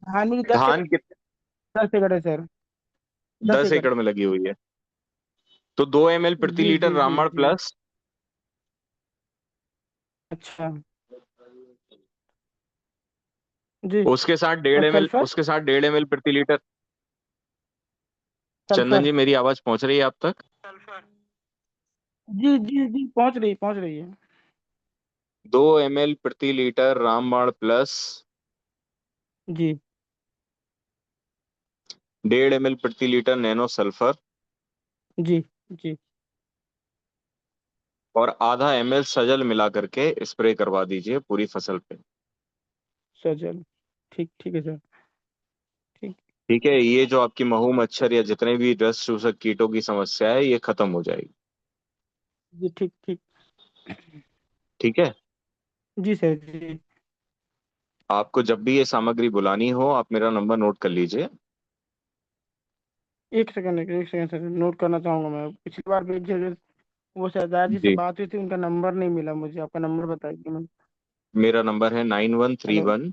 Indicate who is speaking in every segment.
Speaker 1: धान मेरी दस
Speaker 2: धान कित
Speaker 1: 10 एकड़ है सर। दस
Speaker 2: 10
Speaker 1: एकड़
Speaker 2: एकड़ में लगी हुई है। तो 2 ml प्रति
Speaker 1: जी
Speaker 2: लीटर
Speaker 1: जी जी
Speaker 2: रामबाण
Speaker 1: जी।
Speaker 2: प्लस।
Speaker 1: अच्छा। जी।
Speaker 2: उसके साथ डेढ़
Speaker 1: और
Speaker 2: एम एल
Speaker 1: सल्फर।
Speaker 2: उसके साथ 1.5 ml प्रति लीटर। चंदन
Speaker 1: सल्फर।
Speaker 2: जी, मेरी आवाज पहुंच रही है आप तक?
Speaker 1: सल्फर। जी जी जी, पहुंच रही है।
Speaker 2: 2 ml प्रति लीटर रामबाण प्लस।
Speaker 1: जी
Speaker 2: 1.5 ml प्रति लीटर नैनो सल्फर।
Speaker 1: जी जी।
Speaker 2: और ½ ml सजल मिला करके स्प्रे करवा दीजिए पूरी फसल पे।
Speaker 1: सर चलो, ठीक ठीक है सर। ठीक।
Speaker 2: ठीक है, ये जो आपकी महू मच्छर या जितने भी रस चूसक कीटों की समस्या है ये खत्म हो जाएगी।
Speaker 1: जी ठीक ठीक।
Speaker 2: ठीक है।
Speaker 1: जी सर जी।
Speaker 2: आपको जब भी ये सामग्री बुलानी हो आप मेरा नंबर नोट कर लीजिए।
Speaker 1: एक सेकंड सर, नोट करना चाहूंगा मैं। पिछली बार भी वो सरदार जी से
Speaker 2: जी।
Speaker 1: बात हुई थी, उनका नंबर नहीं मिला मुझे। आपका नंबर बताइए मैं।
Speaker 2: मेरा नंबर है nine one three
Speaker 1: hello.
Speaker 2: One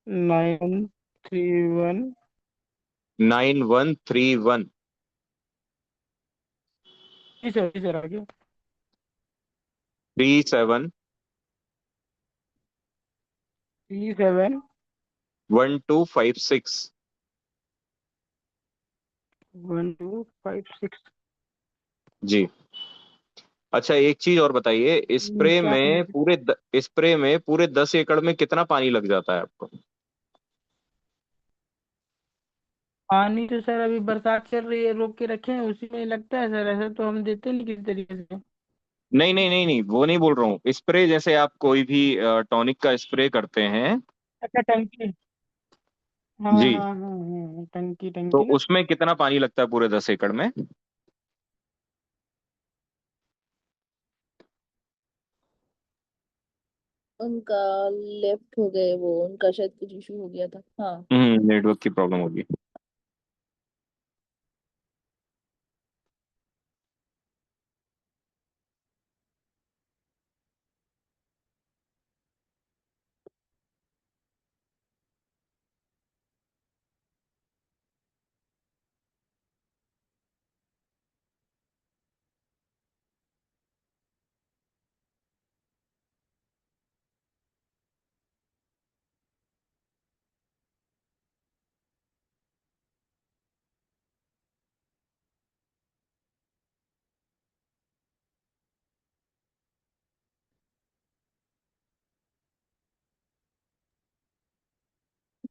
Speaker 1: 931।
Speaker 2: 9131।
Speaker 1: जी सर आगे।
Speaker 2: 37
Speaker 1: 37
Speaker 2: 1256।
Speaker 1: 1256।
Speaker 2: जी। अच्छा, एक चीज और बताइए,
Speaker 1: क्या चीज?
Speaker 2: स्प्रे में पूरे 10 एकड़ में कितना पानी लग जाता है आपको?
Speaker 1: पानी तो सर अभी बरसात चल रही है, रोक के रखे हैं, उसी में ही लगता है सर। ऐसा तो हम देते नहीं किसी तरीके से।
Speaker 2: नहीं नहीं नहीं नहीं, वो नहीं बोल रहा हूँ। स्प्रे जैसे आप कोई भी टॉनिक का स्प्रे करते हैं।
Speaker 1: अच्छा, टंकी। हाँ
Speaker 2: जी।
Speaker 1: हाँ हाँ हाँ, टंकी
Speaker 2: तो
Speaker 1: टंकी ना।
Speaker 2: उसमें कितना पानी लगता है पूरे 10 एकड़ में?
Speaker 3: उनका लेफ्ट हो गए, वो उनका शायद कुछ इशू हो गया था। हाँ।
Speaker 2: नेटवर्क की प्रॉब्लम होगी।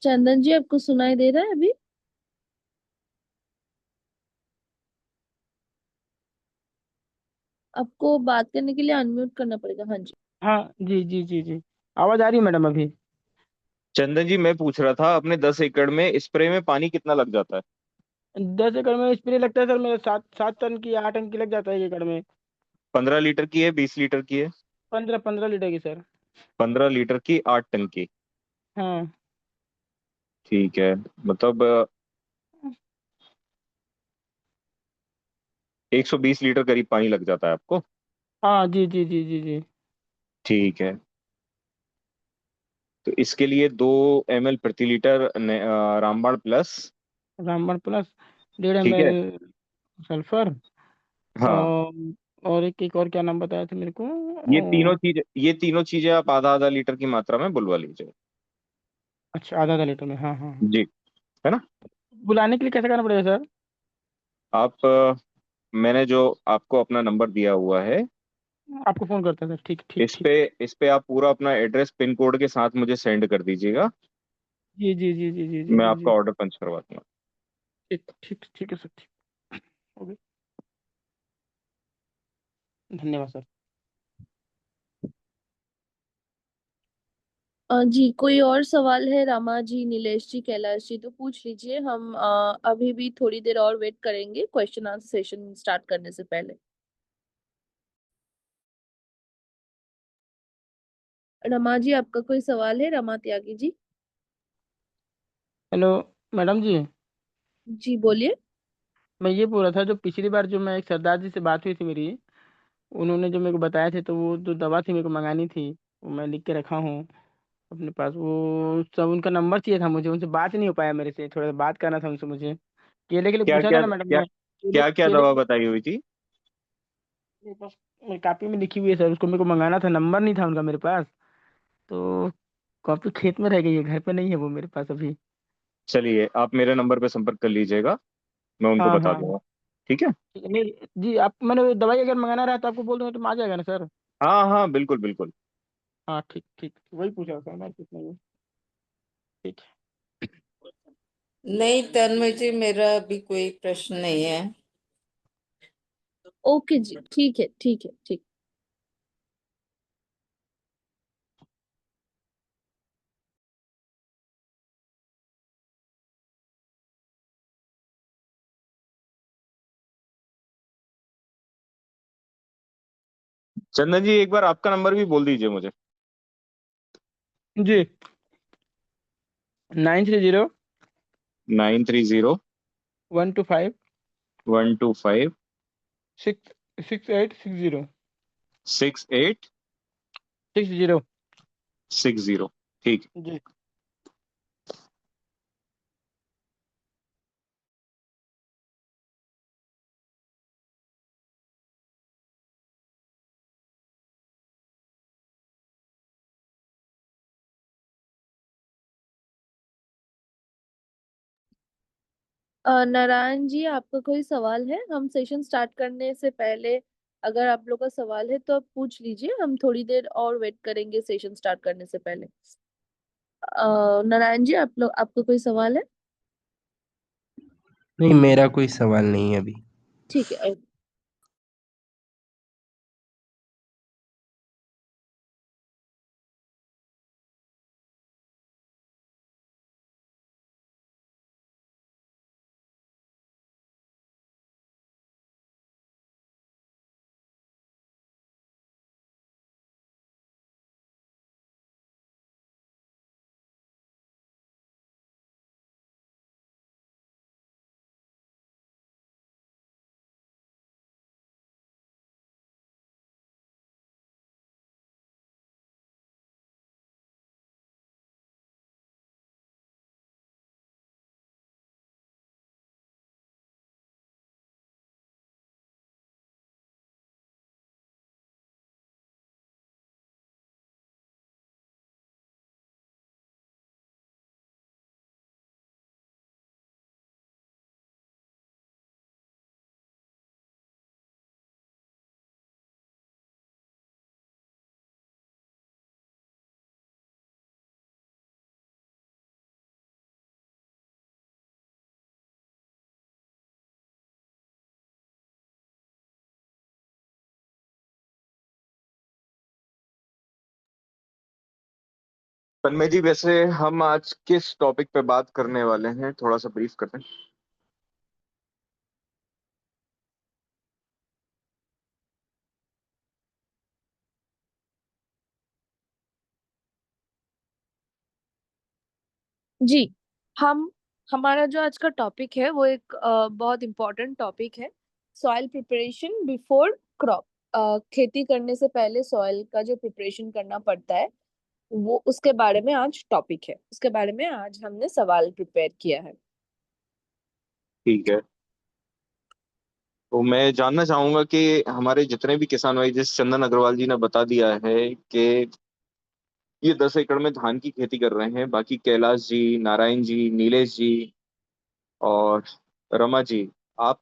Speaker 3: चंदन जी, आपको सुनाई दे रहा है अभी? आपको बात करने के लिए अनम्यूट करना पड़ेगा। हाँ जी।
Speaker 1: हाँ जी जी जी जी। आवाज आ रही है मैडम अभी?
Speaker 2: चंदन जी, मैं पूछ रहा था अपने 10 एकड़ में स्प्रे में पानी कितना लग जाता है?
Speaker 1: 10 एकड़ में स्प्रे लगता है सर मेरा 7 7 टन की, 8 टन की लग जाता है 1 एकड़ में।
Speaker 2: 15 लीटर की है, 20 लीटर की है?
Speaker 1: 15 15 लीटर की सर।
Speaker 2: 15 लीटर की, 8 टन की।
Speaker 1: हाँ
Speaker 2: ठीक है। मतलब 120 लीटर करीब पानी लग जाता है आपको।
Speaker 1: हाँ जी जी जी जी जी।
Speaker 2: ठीक है। तो इसके लिए 2 ml प्रति लीटर रामबाण प्लस।
Speaker 1: रामबन प्लस। डेढ़ एम
Speaker 2: ठीक है।
Speaker 1: L sulphur.
Speaker 2: हाँ।
Speaker 1: और और एक और क्या नाम बताया था मेरे को?
Speaker 2: ये तीनों चीजें आप आधा आधा लीटर की मात्रा में बुलवा लीजिए।
Speaker 1: अच्छा, आधा आधा लीटर में, हाँ हाँ हाँ।
Speaker 2: जी। है ना?
Speaker 1: बुलाने के लिए कैसे करना पड़ेगा सर?
Speaker 2: आप मैंने जो आपको अपना नंबर दिया हुआ है,
Speaker 1: आपको फोन करता है सर। ठीक ठीक
Speaker 2: इस पे
Speaker 1: ठीक।
Speaker 2: इस पे आप पूरा अपना एड्रेस पिन कोड के साथ मुझे सेंड कर दीजिएगा।
Speaker 1: जी जी जी जी जी जी
Speaker 2: मैं
Speaker 1: जी
Speaker 2: आपका
Speaker 1: जी।
Speaker 2: ऑर्डर पंच करवा दूंगा।
Speaker 1: ठीक ठीक ठीक है सर, ठीक। ओके। धन्यवाद सर।
Speaker 3: जी, कोई और सवाल है? रमा जी, नीलेश जी, कैलाश जी, तो पूछ लीजिए। हम अभी भी थोड़ी देर और वेट करेंगे क्वेश्चन आंसर सेशन स्टार्ट करने से पहले। रमा जी, आपका कोई सवाल है? रमा त्यागी जी।
Speaker 1: हेलो मैडम जी।
Speaker 3: जी बोलिए।
Speaker 1: मैं ये बोल रहा था, जो पिछली बार जो मैं एक सरदार जी से बात हुई थी मेरी, उन्होंने जो मेरे को बताया थे, तो वो जो दवा थी मेरे को मंगानी थी, वो मैं लिख के रखा हूँ। अपने पास वो सब उनका नंबर चाहिए था मुझे, उनसे बात नहीं हो पाया मेरे से, थोड़ा बात करना था उनसे मुझे। केले के लिए
Speaker 2: क्या
Speaker 1: पूछा था
Speaker 2: क्या
Speaker 1: ना मैडम
Speaker 2: क्या
Speaker 1: ने, केले
Speaker 2: क्या क्या
Speaker 1: केले
Speaker 2: दवा बताई हुई थी?
Speaker 1: मेरे पास मेरी कॉपी में लिखी हुई है सर, उसको मेरे को मंगाना था, नंबर नहीं था उनका मेरे पास। तो कॉपी खेत में रह गई है, घर पे नहीं है वो मेरे पास अभी।
Speaker 2: चलिए, आप मेरे नंबर पे संपर्क कर लीजिएगा, मैं उनको
Speaker 1: हाँ
Speaker 2: बता
Speaker 1: हाँ।
Speaker 2: दूंगा। ठीक है।
Speaker 1: ठीक है, नहीं जी, आप मैंने दवाई अगर मंगाना रहा तो आपको बोल दूंगा तो आ जाएगा ना सर?
Speaker 2: हाँ हाँ, बिल्कुल बिल्कुल।
Speaker 1: हाँ ठीक ठीक, वही पूछा सर मैं, कुछ नहीं है। ठीक
Speaker 4: नहीं तन्मय जी, मेरा अभी कोई प्रश्न नहीं है।
Speaker 3: ओके जी, ठीक है ठीक है ठीक।
Speaker 2: चंदन जी, एक बार आपका नंबर भी बोल दीजिए मुझे।
Speaker 1: जी, 930
Speaker 2: 930
Speaker 1: 125
Speaker 2: 125
Speaker 1: 6860
Speaker 2: 6860।
Speaker 1: 60।
Speaker 2: ठीक है।
Speaker 1: जी
Speaker 3: नारायण जी, आपका कोई सवाल है? हम सेशन स्टार्ट करने से पहले अगर आप लोग का सवाल है तो आप पूछ लीजिए, हम थोड़ी देर और वेट करेंगे सेशन स्टार्ट करने से पहले। नारायण जी, आप लोग, आपका कोई सवाल है?
Speaker 5: नहीं, मेरा कोई सवाल नहीं है अभी।
Speaker 3: ठीक है।
Speaker 2: तन्मय जी, वैसे हम आज किस टॉपिक पे बात करने वाले हैं, थोड़ा सा ब्रीफ करते हैं।
Speaker 3: जी, हम हमारा जो आज का टॉपिक है वो एक बहुत इम्पोर्टेंट टॉपिक है। Soil preparation before crop. खेती करने से पहले सॉइल का जो प्रिपरेशन करना पड़ता है, वो उसके बारे में आज टॉपिक है, उसके बारे में आज हमने सवाल प्रिपेयर किया है।
Speaker 2: ठीक है। तो मैं जानना चाहूंगा कि हमारे जितने भी किसान भाई, जिस चंदन अग्रवाल जी ने बता दिया है कि ये 10 एकड़ में धान की खेती कर रहे हैं, बाकी कैलाश जी, नारायण जी, नीलेश जी और रमा जी, आप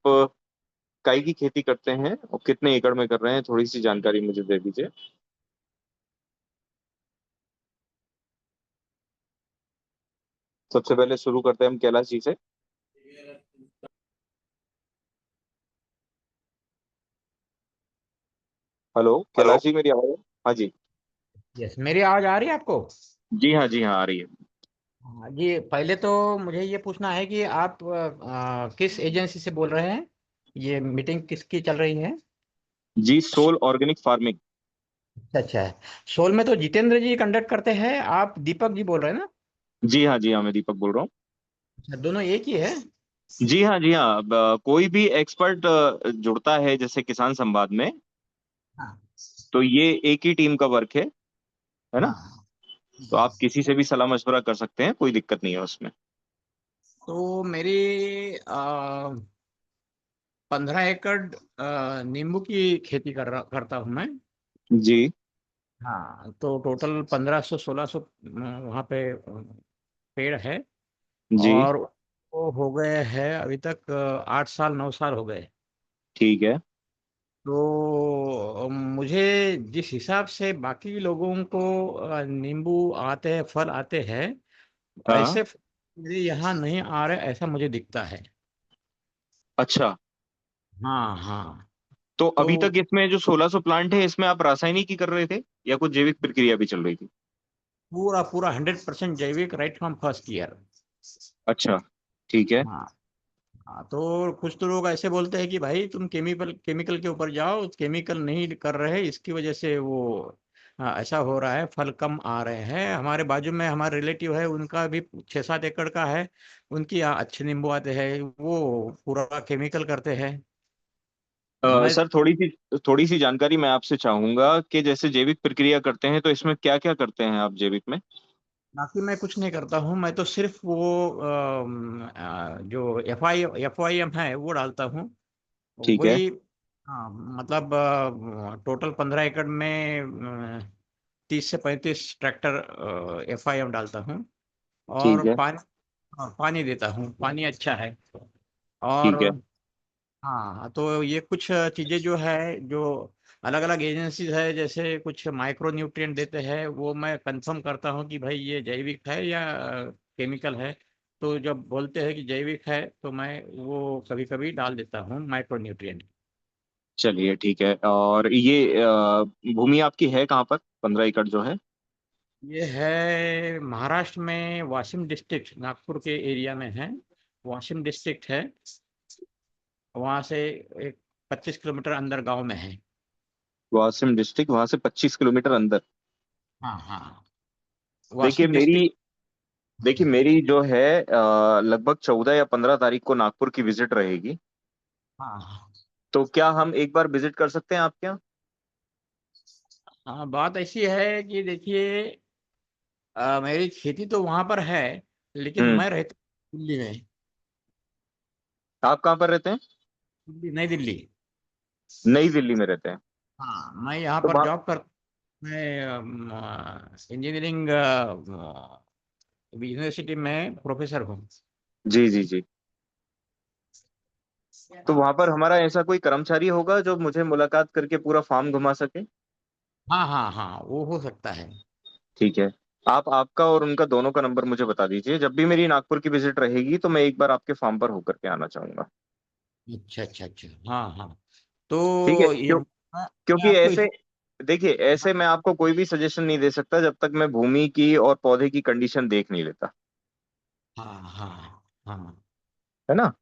Speaker 2: काई की खेती करते हैं और कितने एकड़ में कर रहे हैं, थोड़ी सी जानकारी मुझे दे दीजिए। सबसे पहले शुरू करते हैं हम कैलाश जी से। Hello
Speaker 6: hello.
Speaker 2: कैलाश जी, मेरी आवाज? हाँ जी।
Speaker 6: यस, मेरी आवाज आ रही है आपको?
Speaker 2: जी हाँ, जी हाँ, आ रही है।
Speaker 6: हाँ जी, पहले तो मुझे ये पूछना है कि आप किस एजेंसी से बोल रहे हैं? ये मीटिंग किसकी चल रही है?
Speaker 2: जी, सोल ऑर्गेनिक फार्मिंग।
Speaker 6: अच्छा है। सोल में तो जितेंद्र जी कंडक्ट करते हैं, आप दीपक जी बोल रहे हैं ना?
Speaker 2: जी हाँ, जी हाँ, मैं दीपक बोल रहा हूँ।
Speaker 6: अच्छा, दोनों एक ही है?
Speaker 2: जी हाँ, जी हाँ, कोई भी एक्सपर्ट जुड़ता है जैसे किसान संवाद में,
Speaker 6: हाँ
Speaker 2: तो ये एक ही टीम का वर्क है ना?
Speaker 6: हाँ।
Speaker 2: तो आप किसी से भी सलाह मशवरा कर सकते हैं, कोई दिक्कत नहीं है उसमें।
Speaker 6: तो मेरी 15 एकड़ नींबू की खेती करता हूँ मैं।
Speaker 2: जी
Speaker 6: हाँ, तो टोटल 1500 1600 वहाँ पे पेड़ है।
Speaker 2: जी।
Speaker 6: और वो हो गए हैं अभी तक 8 साल 9 साल हो गए।
Speaker 2: ठीक है।
Speaker 6: तो मुझे जिस हिसाब से बाकी लोगों को नींबू आते हैं, फल आते हैं,
Speaker 2: हाँ।
Speaker 6: ऐसे मेरे यहाँ नहीं आ रहे, ऐसा मुझे दिखता है।
Speaker 2: अच्छा,
Speaker 6: हाँ हाँ।
Speaker 2: तो
Speaker 6: तो
Speaker 2: अभी तक इसमें जो 1600 प्लांट है, इसमें आप रासायनिक ही कर रहे थे या कुछ जैविक प्रक्रिया भी चल रही थी?
Speaker 6: पूरा पूरा 100% जैविक, राइट फ्रॉम फर्स्ट ईयर।
Speaker 2: अच्छा, ठीक है।
Speaker 6: हाँ हाँ। तो कुछ तो लोग ऐसे बोलते हैं कि भाई तुम केमिकल केमिकल के ऊपर जाओ, केमिकल नहीं कर रहे, इसकी वजह से वो ऐसा हो रहा है, फल कम आ रहे हैं। हमारे बाजू में हमारे रिलेटिव है, उनका भी 6 7 एकड़ का है। उनकी यहाँ अच्छे नींबू आते हैं, वो पूरा केमिकल करते हैं। मैं
Speaker 2: सर, थोड़ी सी जानकारी मैं आपसे चाहूंगा कि जैसे जैविक प्रक्रिया करते हैं तो इसमें क्या क्या करते हैं आप जैविक में?
Speaker 6: बाकी मैं कुछ नहीं करता हूँ, मैं तो सिर्फ वो जो एफ आई एम है वो डालता हूँ।
Speaker 2: ठीक है।
Speaker 6: वही। हाँ, मतलब टोटल 15 एकड़ में 30 से 35 ट्रैक्टर एफ आई एम डालता हूँ। और
Speaker 2: ठीक है।
Speaker 6: पानी, हाँ, पानी देता हूँ, पानी अच्छा है। और
Speaker 2: ठीक है।
Speaker 6: हाँ, तो ये कुछ चीज़ें जो है, जो अलग अलग एजेंसीज है, जैसे कुछ माइक्रो न्यूट्रिएंट देते हैं, वो मैं कंफर्म करता हूँ कि भाई ये जैविक है या केमिकल है। तो जब बोलते हैं कि जैविक है, तो मैं वो कभी कभी डाल देता हूँ माइक्रो न्यूट्रिएंट।
Speaker 2: चलिए, ठीक है। और ये भूमि आपकी है कहाँ पर, 15 एकड़ जो है?
Speaker 6: ये है महाराष्ट्र में, वाशिम डिस्ट्रिक्ट, नागपुर के एरिया में है। वाशिम डिस्ट्रिक्ट है। वहाँ से एक 25 किलोमीटर अंदर गांव में है।
Speaker 2: वाशिम डिस्ट्रिक्ट, वहां से 25 किलोमीटर अंदर?
Speaker 6: हाँ हाँ।
Speaker 2: देखिए
Speaker 6: वाशिम
Speaker 2: मेरी
Speaker 6: डिस्ट्रिक्ट।
Speaker 2: देखिए मेरी जो है लगभग 14 या 15 तारीख को नागपुर की विजिट रहेगी।
Speaker 6: हाँ हाँ।
Speaker 2: तो क्या हम एक बार विजिट कर सकते हैं आपके यहाँ?
Speaker 6: हाँ, बात ऐसी है कि देखिए, मेरी खेती तो वहाँ पर है, लेकिन
Speaker 2: हम्म।
Speaker 6: मैं रहता हूँ दिल्ली में।
Speaker 2: आप कहाँ पर रहते हैं?
Speaker 6: नई दिल्ली।
Speaker 2: नई दिल्ली में रहते हैं?
Speaker 6: हाँ, मैं यहाँ
Speaker 2: तो
Speaker 6: पर जॉब कर, मैं इंजीनियरिंग यूनिवर्सिटी में प्रोफेसर हूँ।
Speaker 2: जी जी जी। तो वहां पर हमारा ऐसा कोई कर्मचारी होगा जो मुझे मुलाकात करके पूरा फार्म घुमा सके?
Speaker 6: हाँ हाँ हाँ, वो हो सकता है।
Speaker 2: ठीक है। आप आपका और उनका दोनों का नंबर मुझे बता दीजिए, जब भी मेरी नागपुर की विजिट रहेगी तो मैं एक बार आपके फार्म पर होकर के आना चाहूंगा।
Speaker 6: अच्छा अच्छा अच्छा। हाँ हाँ।
Speaker 2: ठीक है।
Speaker 6: तो ये मैं
Speaker 2: क्योंकि
Speaker 6: आपको
Speaker 2: ऐसे, देखिए, ऐसे मैं आपको कोई भी सजेशन नहीं दे सकता जब तक मैं भूमि की और पौधे की कंडीशन देख नहीं लेता।
Speaker 6: हाँ हाँ हाँ।
Speaker 2: है ना?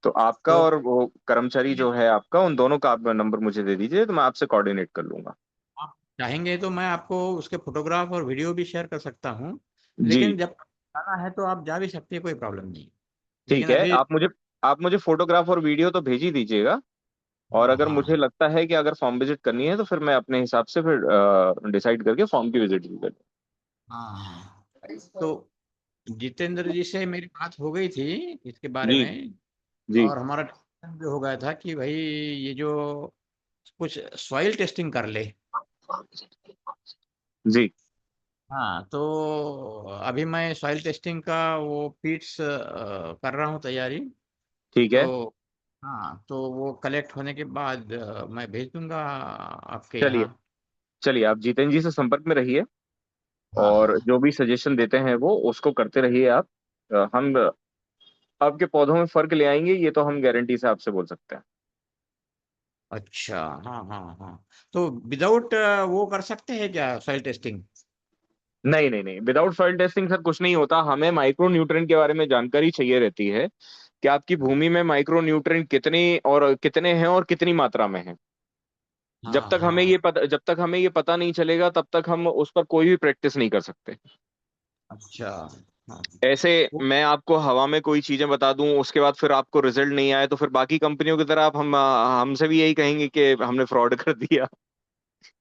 Speaker 2: तो आपका
Speaker 6: तो
Speaker 2: और वो कर्मचारी जो है आपका, उन दोनों का आप नंबर मुझे दे दीजिए तो मैं आपसे कोऑर्डिनेट कर लूंगा।
Speaker 6: आप चाहेंगे तो मैं आपको उसके फोटोग्राफ और वीडियो भी शेयर कर सकता हूँ।
Speaker 2: जी।
Speaker 6: लेकिन जब जाना है तो आप जा भी सकते हैं, कोई प्रॉब्लम नहीं।
Speaker 2: ठीक
Speaker 6: लेकिन
Speaker 2: है।
Speaker 6: अभी,
Speaker 2: आप मुझे फोटोग्राफ और वीडियो तो भेज ही दीजिएगा। और
Speaker 6: हाँ
Speaker 2: अगर मुझे
Speaker 6: हाँ
Speaker 2: लगता है कि अगर फॉर्म विजिट करनी है तो फिर मैं अपने हिसाब से फिर डिसाइड करके फॉर्म की विजिट भी कर।
Speaker 6: हाँ हाँ। तो जितेंद्र जी से मेरी बात हो गई थी इसके बारे
Speaker 2: जी
Speaker 6: में।
Speaker 2: जी
Speaker 6: और हमारा discussion भी हो गया था कि भाई ये जो कुछ सॉइल टेस्टिंग कर ले।
Speaker 2: जी।
Speaker 6: हाँ, तो अभी मैं सॉइल टेस्टिंग का वो पीट्स कर रहा हूँ तैयारी।
Speaker 2: ठीक है।
Speaker 6: तो हाँ, तो वो कलेक्ट होने के बाद मैं भेज दूंगा आपके
Speaker 2: चलिए,
Speaker 6: यहाँ।
Speaker 2: चलिए, आप जितेंद्र जी से संपर्क में रहिए
Speaker 6: हाँ
Speaker 2: और
Speaker 6: हाँ।
Speaker 2: जो भी सजेशन देते हैं वो उसको करते रहिए आप। हम आपके पौधों में फर्क ले आएंगे, ये तो हम गारंटी से आपसे बोल सकते हैं।
Speaker 6: अच्छा। हाँ हाँ हाँ। तो विदाउट वो कर सकते हैं क्या सॉइल टेस्टिंग?
Speaker 2: नहीं नहीं नहीं, विदाउट सॉइल टेस्टिंग सर कुछ नहीं होता। हमें माइक्रो न्यूट्रिएंट के बारे में जानकारी चाहिए रहती है कि आपकी भूमि में माइक्रो न्यूट्रिएंट कितने हैं और कितनी मात्रा में हैं।
Speaker 6: हाँ हाँ।
Speaker 2: जब तक हमें ये पता नहीं चलेगा तब तक हम उस पर कोई भी प्रैक्टिस नहीं कर सकते।
Speaker 6: अच्छा। हाँ।
Speaker 2: ऐसे
Speaker 6: वो
Speaker 2: मैं आपको हवा में कोई चीजें बता दूं, उसके बाद फिर आपको रिजल्ट नहीं आए तो फिर बाकी कंपनियों की तरह आप हमसे भी यही कहेंगे कि हमने फ्रॉड कर दिया।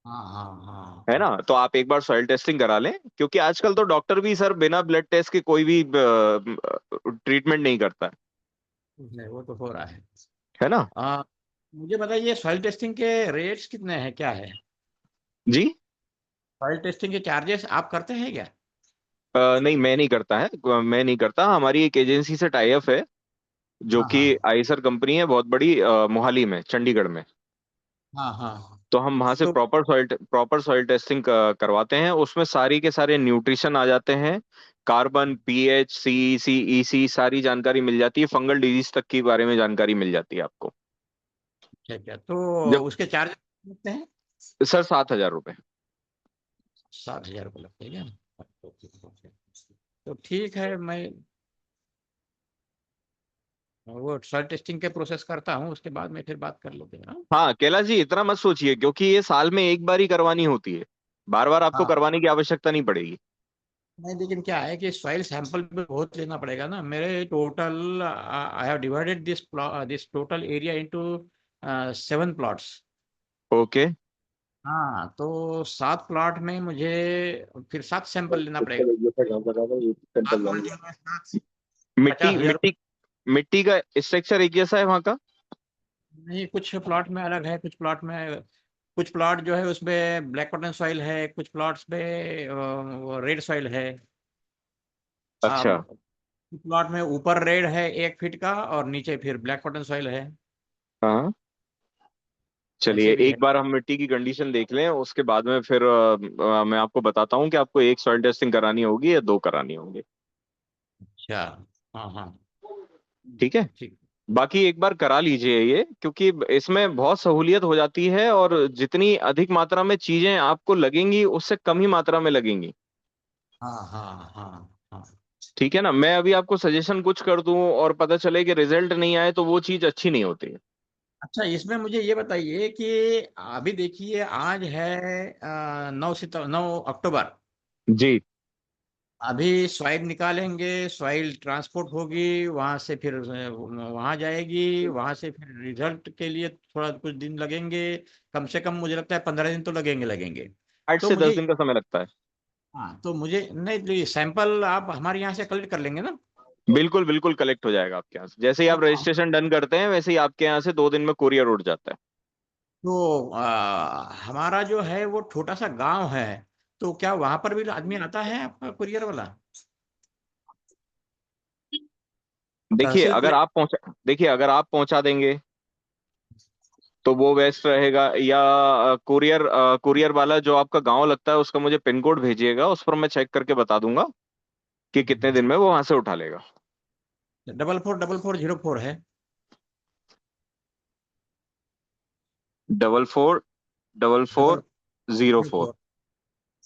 Speaker 6: हाँ हाँ हाँ
Speaker 2: है
Speaker 6: हाँ।
Speaker 2: ना? तो आप एक बार सॉइल टेस्टिंग करा लें, क्योंकि आजकल तो डॉक्टर भी सर बिना ब्लड टेस्ट के कोई भी ट्रीटमेंट नहीं करता
Speaker 6: नहीं, वो तो हो रहा है।
Speaker 2: है ना?
Speaker 6: आ, मुझे बताइए सॉइल टेस्टिंग के रेट्स कितने हैं, क्या है?
Speaker 2: जी।
Speaker 6: सॉइल टेस्टिंग के चार्जेस आप करते हैं क्या?
Speaker 2: नहीं, मैं नहीं करता है, मैं नहीं करता। हमारी एक एजेंसी से टाई अप है, जो
Speaker 6: हाँ
Speaker 2: कि
Speaker 6: हाँ
Speaker 2: आईसर कंपनी है, बहुत बड़ी, मोहाली में, चंडीगढ़ में।
Speaker 6: हाँ हाँ।
Speaker 2: तो हम वहां से
Speaker 6: तो
Speaker 2: प्रॉपर सॉइल टेस्टिंग करवाते हैं। उसमें सारी के सारे न्यूट्रिशन आ जाते हैं, कार्बन, पीएच, सीईसी, ईसी, सारी जानकारी मिल जाती है, फंगल डिजीज तक के बारे में जानकारी मिल जाती है आपको।
Speaker 6: क्या क्या तो
Speaker 2: जब
Speaker 6: उसके चार्ज लगते हैं?
Speaker 2: सर 7,000 रुपये।
Speaker 6: 7,000 रुपये लगते हैं क्या? Okay, okay. तो ठीक है, मैं वो सॉइल टेस्टिंग के प्रोसेस करता हूँ, उसके बाद में फिर बात कर लेते हैं। हाँ
Speaker 2: हाँ कैलाश जी, इतना मत सोचिए, क्योंकि ये साल में एक बार ही करवानी होती है, बार बार आपको
Speaker 6: हाँ।
Speaker 2: करवाने की आवश्यकता नहीं पड़ेगी।
Speaker 6: नहीं, लेकिन क्या है कि सॉइल सैंपल भी बहुत लेना पड़ेगा ना। मेरे total I have divided this total area into 7 plots.
Speaker 2: Okay.
Speaker 6: हाँ, तो 7 प्लॉट में मुझे फिर 7 सैंपल लेना पड़ेगा। 7 प्लॉट जो है,
Speaker 2: मिट्टी
Speaker 6: 50,000।
Speaker 2: मिट्टी मिट्टी का स्ट्रक्चर एक जैसा है वहाँ का?
Speaker 6: नहीं, कुछ प्लॉट में अलग है, कुछ प्लॉट जो है उसमें ब्लैक कॉटन सॉइल है, कुछ प्लॉट्स में रेड सॉइल है।
Speaker 2: अच्छा।
Speaker 6: प्लॉट में ऊपर रेड है 1 फीट का, और नीचे फिर ब्लैक कॉटन सॉइल है।
Speaker 2: हाँ, चलिए
Speaker 6: ऐसे भी है।
Speaker 2: एक बार हम मिट्टी की कंडीशन देख लें, उसके बाद में फिर मैं आपको बताता हूँ कि आपको एक सॉइल टेस्टिंग करानी होगी या दो करानी होगी।
Speaker 6: अच्छा। हाँ हाँ।
Speaker 2: ठीक है।
Speaker 6: ठीक।
Speaker 2: बाकी एक बार करा लीजिए ये, क्योंकि इसमें बहुत सहूलियत हो जाती है, और जितनी अधिक मात्रा में चीजें आपको लगेंगी उससे कम ही मात्रा में लगेंगी।
Speaker 6: हाँ हाँ हाँ हाँ।
Speaker 2: ठीक है ना? मैं अभी आपको सजेशन कुछ कर दूं और पता चले कि रिजल्ट नहीं आए, तो वो चीज अच्छी नहीं होती है।
Speaker 6: अच्छा, इसमें मुझे ये बताइए कि अभी देखिए आज है 9 अक्टूबर।
Speaker 2: जी।
Speaker 6: अभी स्वाइल निकालेंगे, स्वाइल ट्रांसपोर्ट होगी, वहां से फिर वहां जाएगी, वहां से फिर रिजल्ट के लिए थोड़ा कुछ दिन लगेंगे। कम से कम मुझे लगता है 15 दिन तो लगेंगे।
Speaker 2: 8
Speaker 6: तो
Speaker 2: से 10
Speaker 6: मुझे
Speaker 2: दिन का समय लगता है।
Speaker 6: हाँ, तो मुझे नहीं, तो ये सैंपल आप हमारे यहाँ से कलेक्ट कर लेंगे ना?
Speaker 2: बिल्कुल बिल्कुल, कलेक्ट हो जाएगा आपके यहाँ से। जैसे ही
Speaker 6: तो
Speaker 2: आप रजिस्ट्रेशन डन करते हैं, वैसे ही आपके यहाँ से 2 दिन में कुरियर उठ जाता है।
Speaker 6: हमारा जो है वो छोटा सा गांव है, तो क्या वहां पर भी आदमी आता है आपका कुरियर वाला? तहसील प्ले
Speaker 2: देखिए अगर आप पहुंचा देंगे तो वो बेस्ट रहेगा, या कुरियर वाला जो आपका गांव लगता है उसका मुझे पिन कोड भेजिएगा, उस पर मैं चेक करके बता दूंगा कि कितने दिन में वो वहां से उठा लेगा।
Speaker 6: 444404 है।
Speaker 2: 4444
Speaker 6: डबल
Speaker 2: 04।
Speaker 6: 04।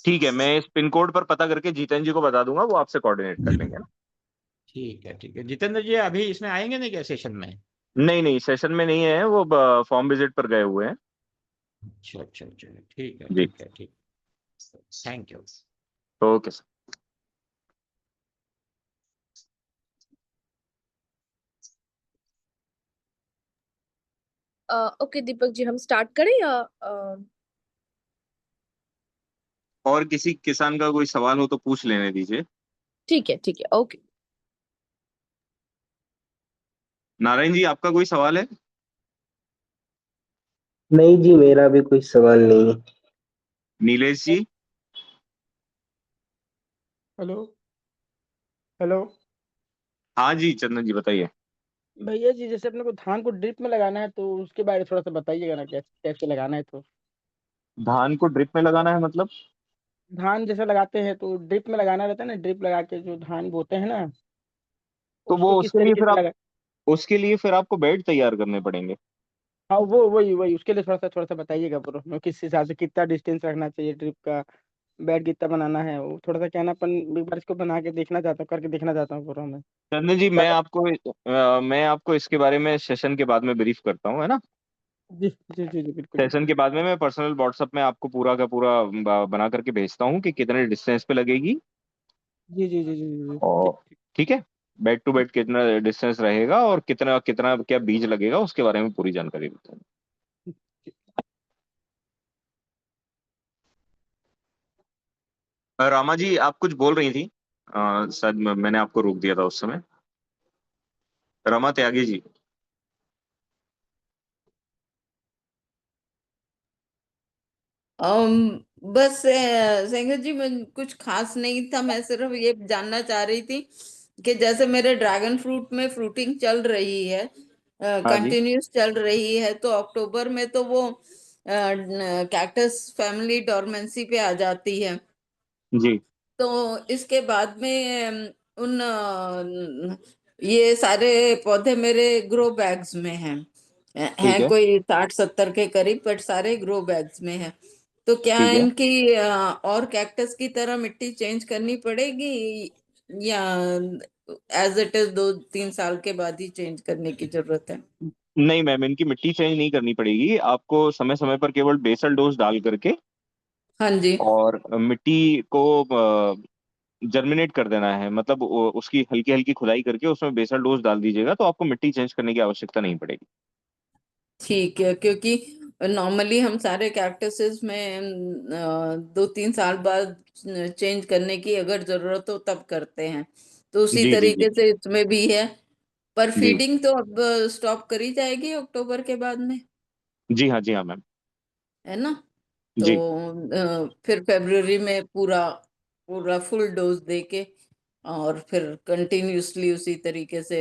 Speaker 2: ठीक है, मैं इस पिन कोड पर पता करके जीतन जी को बता दूंगा, वो आपसे कोऑर्डिनेट कर लेंगे ना।
Speaker 6: ठीक है, ठीक है। जितेंद्र जी अभी इसमें आएंगे नहीं क्या सेशन में?
Speaker 2: नहीं नहीं, सेशन में नहीं है वो, फॉर्म विजिट पर गए हुए हैं।
Speaker 6: अच्छा अच्छा अच्छा, ठीक है
Speaker 2: जी।
Speaker 6: ठीक है ठीक। Thank you.
Speaker 2: Okay sir.
Speaker 3: Okay Deepak ji, हम स्टार्ट करें या
Speaker 2: और किसी किसान का कोई सवाल हो तो पूछ लेने दीजिए।
Speaker 3: ठीक है, ओके।
Speaker 2: नारायण जी, आपका कोई सवाल है?
Speaker 5: नहीं जी, मेरा भी कोई सवाल नहीं है।
Speaker 2: नीलेश जी।
Speaker 1: हेलो। हेलो।
Speaker 2: हाँ जी, चंदन जी बताइए।
Speaker 1: भैया जी, जैसे अपने को धान को ड्रिप में लगाना है तो उसके बारे में थोड़ा सा बताइएगा ना, कैसे कैसे लगाना है तो।
Speaker 2: धान को ड्रिप में लगाना है मतलब?
Speaker 1: धान जैसे लगाते हैं तो ड्रिप में लगाना रहता है ना, ड्रिप लगा के जो धान बोते हैं ना,
Speaker 2: तो
Speaker 1: उसको किस तरीके से लगा।
Speaker 2: उसके लिए फिर आपको बेड तैयार करने पड़ेंगे।
Speaker 1: हाँ, वो वही वही उसके लिए थोड़ा सा बताइएगा ब्रो, मैं किस हिसाब से कितना डिस्टेंस रखना चाहिए ड्रिप का, बेड कितना बनाना है, वो थोड़ा सा क्या है ना, अपन एक बार इसको बना के देखना चाहता हूँ, करके देखना चाहता हूँ ब्रो मैं।
Speaker 2: चंदन जी,
Speaker 1: ज्यादा।
Speaker 2: मैं आपको इसके बारे में सेशन के बाद में ब्रीफ करता हूँ, है ना?
Speaker 1: जी जी जी जी, बिल्कुल
Speaker 2: सेशन
Speaker 1: बिल्कुल।
Speaker 2: के बाद में मैं पर्सनल व्हाट्सएप में आपको पूरा का पूरा बना करके भेजता हूँ कि कितने डिस्टेंस पे लगेगी।
Speaker 1: जी जी जी जी जी जी, ठीक
Speaker 2: और
Speaker 1: ठीक।
Speaker 2: ठीक है, बेड टू बेड कितना डिस्टेंस रहेगा और कितना कितना क्या बीज लगेगा, उसके बारे में पूरी जानकारी देता हूँ।
Speaker 1: ठीक।
Speaker 2: रामा जी आप कुछ बोल रही थी, शायद मैंने आपको रोक दिया था उस समय। रमा त्यागी जी।
Speaker 4: बस सेंगर जी, मैं कुछ खास नहीं था, मैं सिर्फ ये जानना चाह रही थी कि जैसे मेरे ड्रैगन फ्रूट में फ्रूटिंग चल रही है,
Speaker 2: हाँ जी।
Speaker 4: कंटिन्यूस चल रही है, तो अक्टूबर में तो वो कैक्टस फैमिली डोरमेंसी पे आ जाती है।
Speaker 2: जी।
Speaker 4: तो इसके बाद में ये सारे पौधे मेरे ग्रो बैग्स में
Speaker 2: ठीक
Speaker 4: हैं
Speaker 2: है।
Speaker 4: कोई 60-70 के करीब, बट सारे ग्रो बैग्स में हैं। तो क्या
Speaker 2: ठीक है।
Speaker 4: इनकी और कैक्टस की तरह मिट्टी चेंज करनी पड़ेगी, या एज इट इज 2-3 साल के बाद ही चेंज करने की जरूरत है?
Speaker 2: नहीं मैम, इनकी मिट्टी चेंज नहीं करनी पड़ेगी आपको, समय समय पर केवल बेसल डोज डाल करके
Speaker 4: हाँ जी।
Speaker 2: और मिट्टी को जर्मिनेट कर देना है, मतलब उसकी हल्की हल्की खुदाई करके उसमें बेसल डोज डाल दीजिएगा, तो आपको मिट्टी चेंज करने की आवश्यकता नहीं पड़ेगी।
Speaker 4: ठीक है, क्योंकि नॉर्मली हम सारे कैक्टसेस में 2-3 साल बाद चेंज करने की अगर जरूरत हो तब करते हैं, तो उसी
Speaker 2: जी जी जी।
Speaker 4: तरीके से इसमें भी है। पर
Speaker 2: जी
Speaker 4: फीडिंग तो अब स्टॉप करी जाएगी अक्टूबर के बाद में,
Speaker 2: जी हाँ, जी हाँ मैम।
Speaker 4: है ना? तो
Speaker 2: जी
Speaker 4: फिर फरवरी में पूरा पूरा फुल डोज देके, और फिर कंटिन्यूसली उसी तरीके से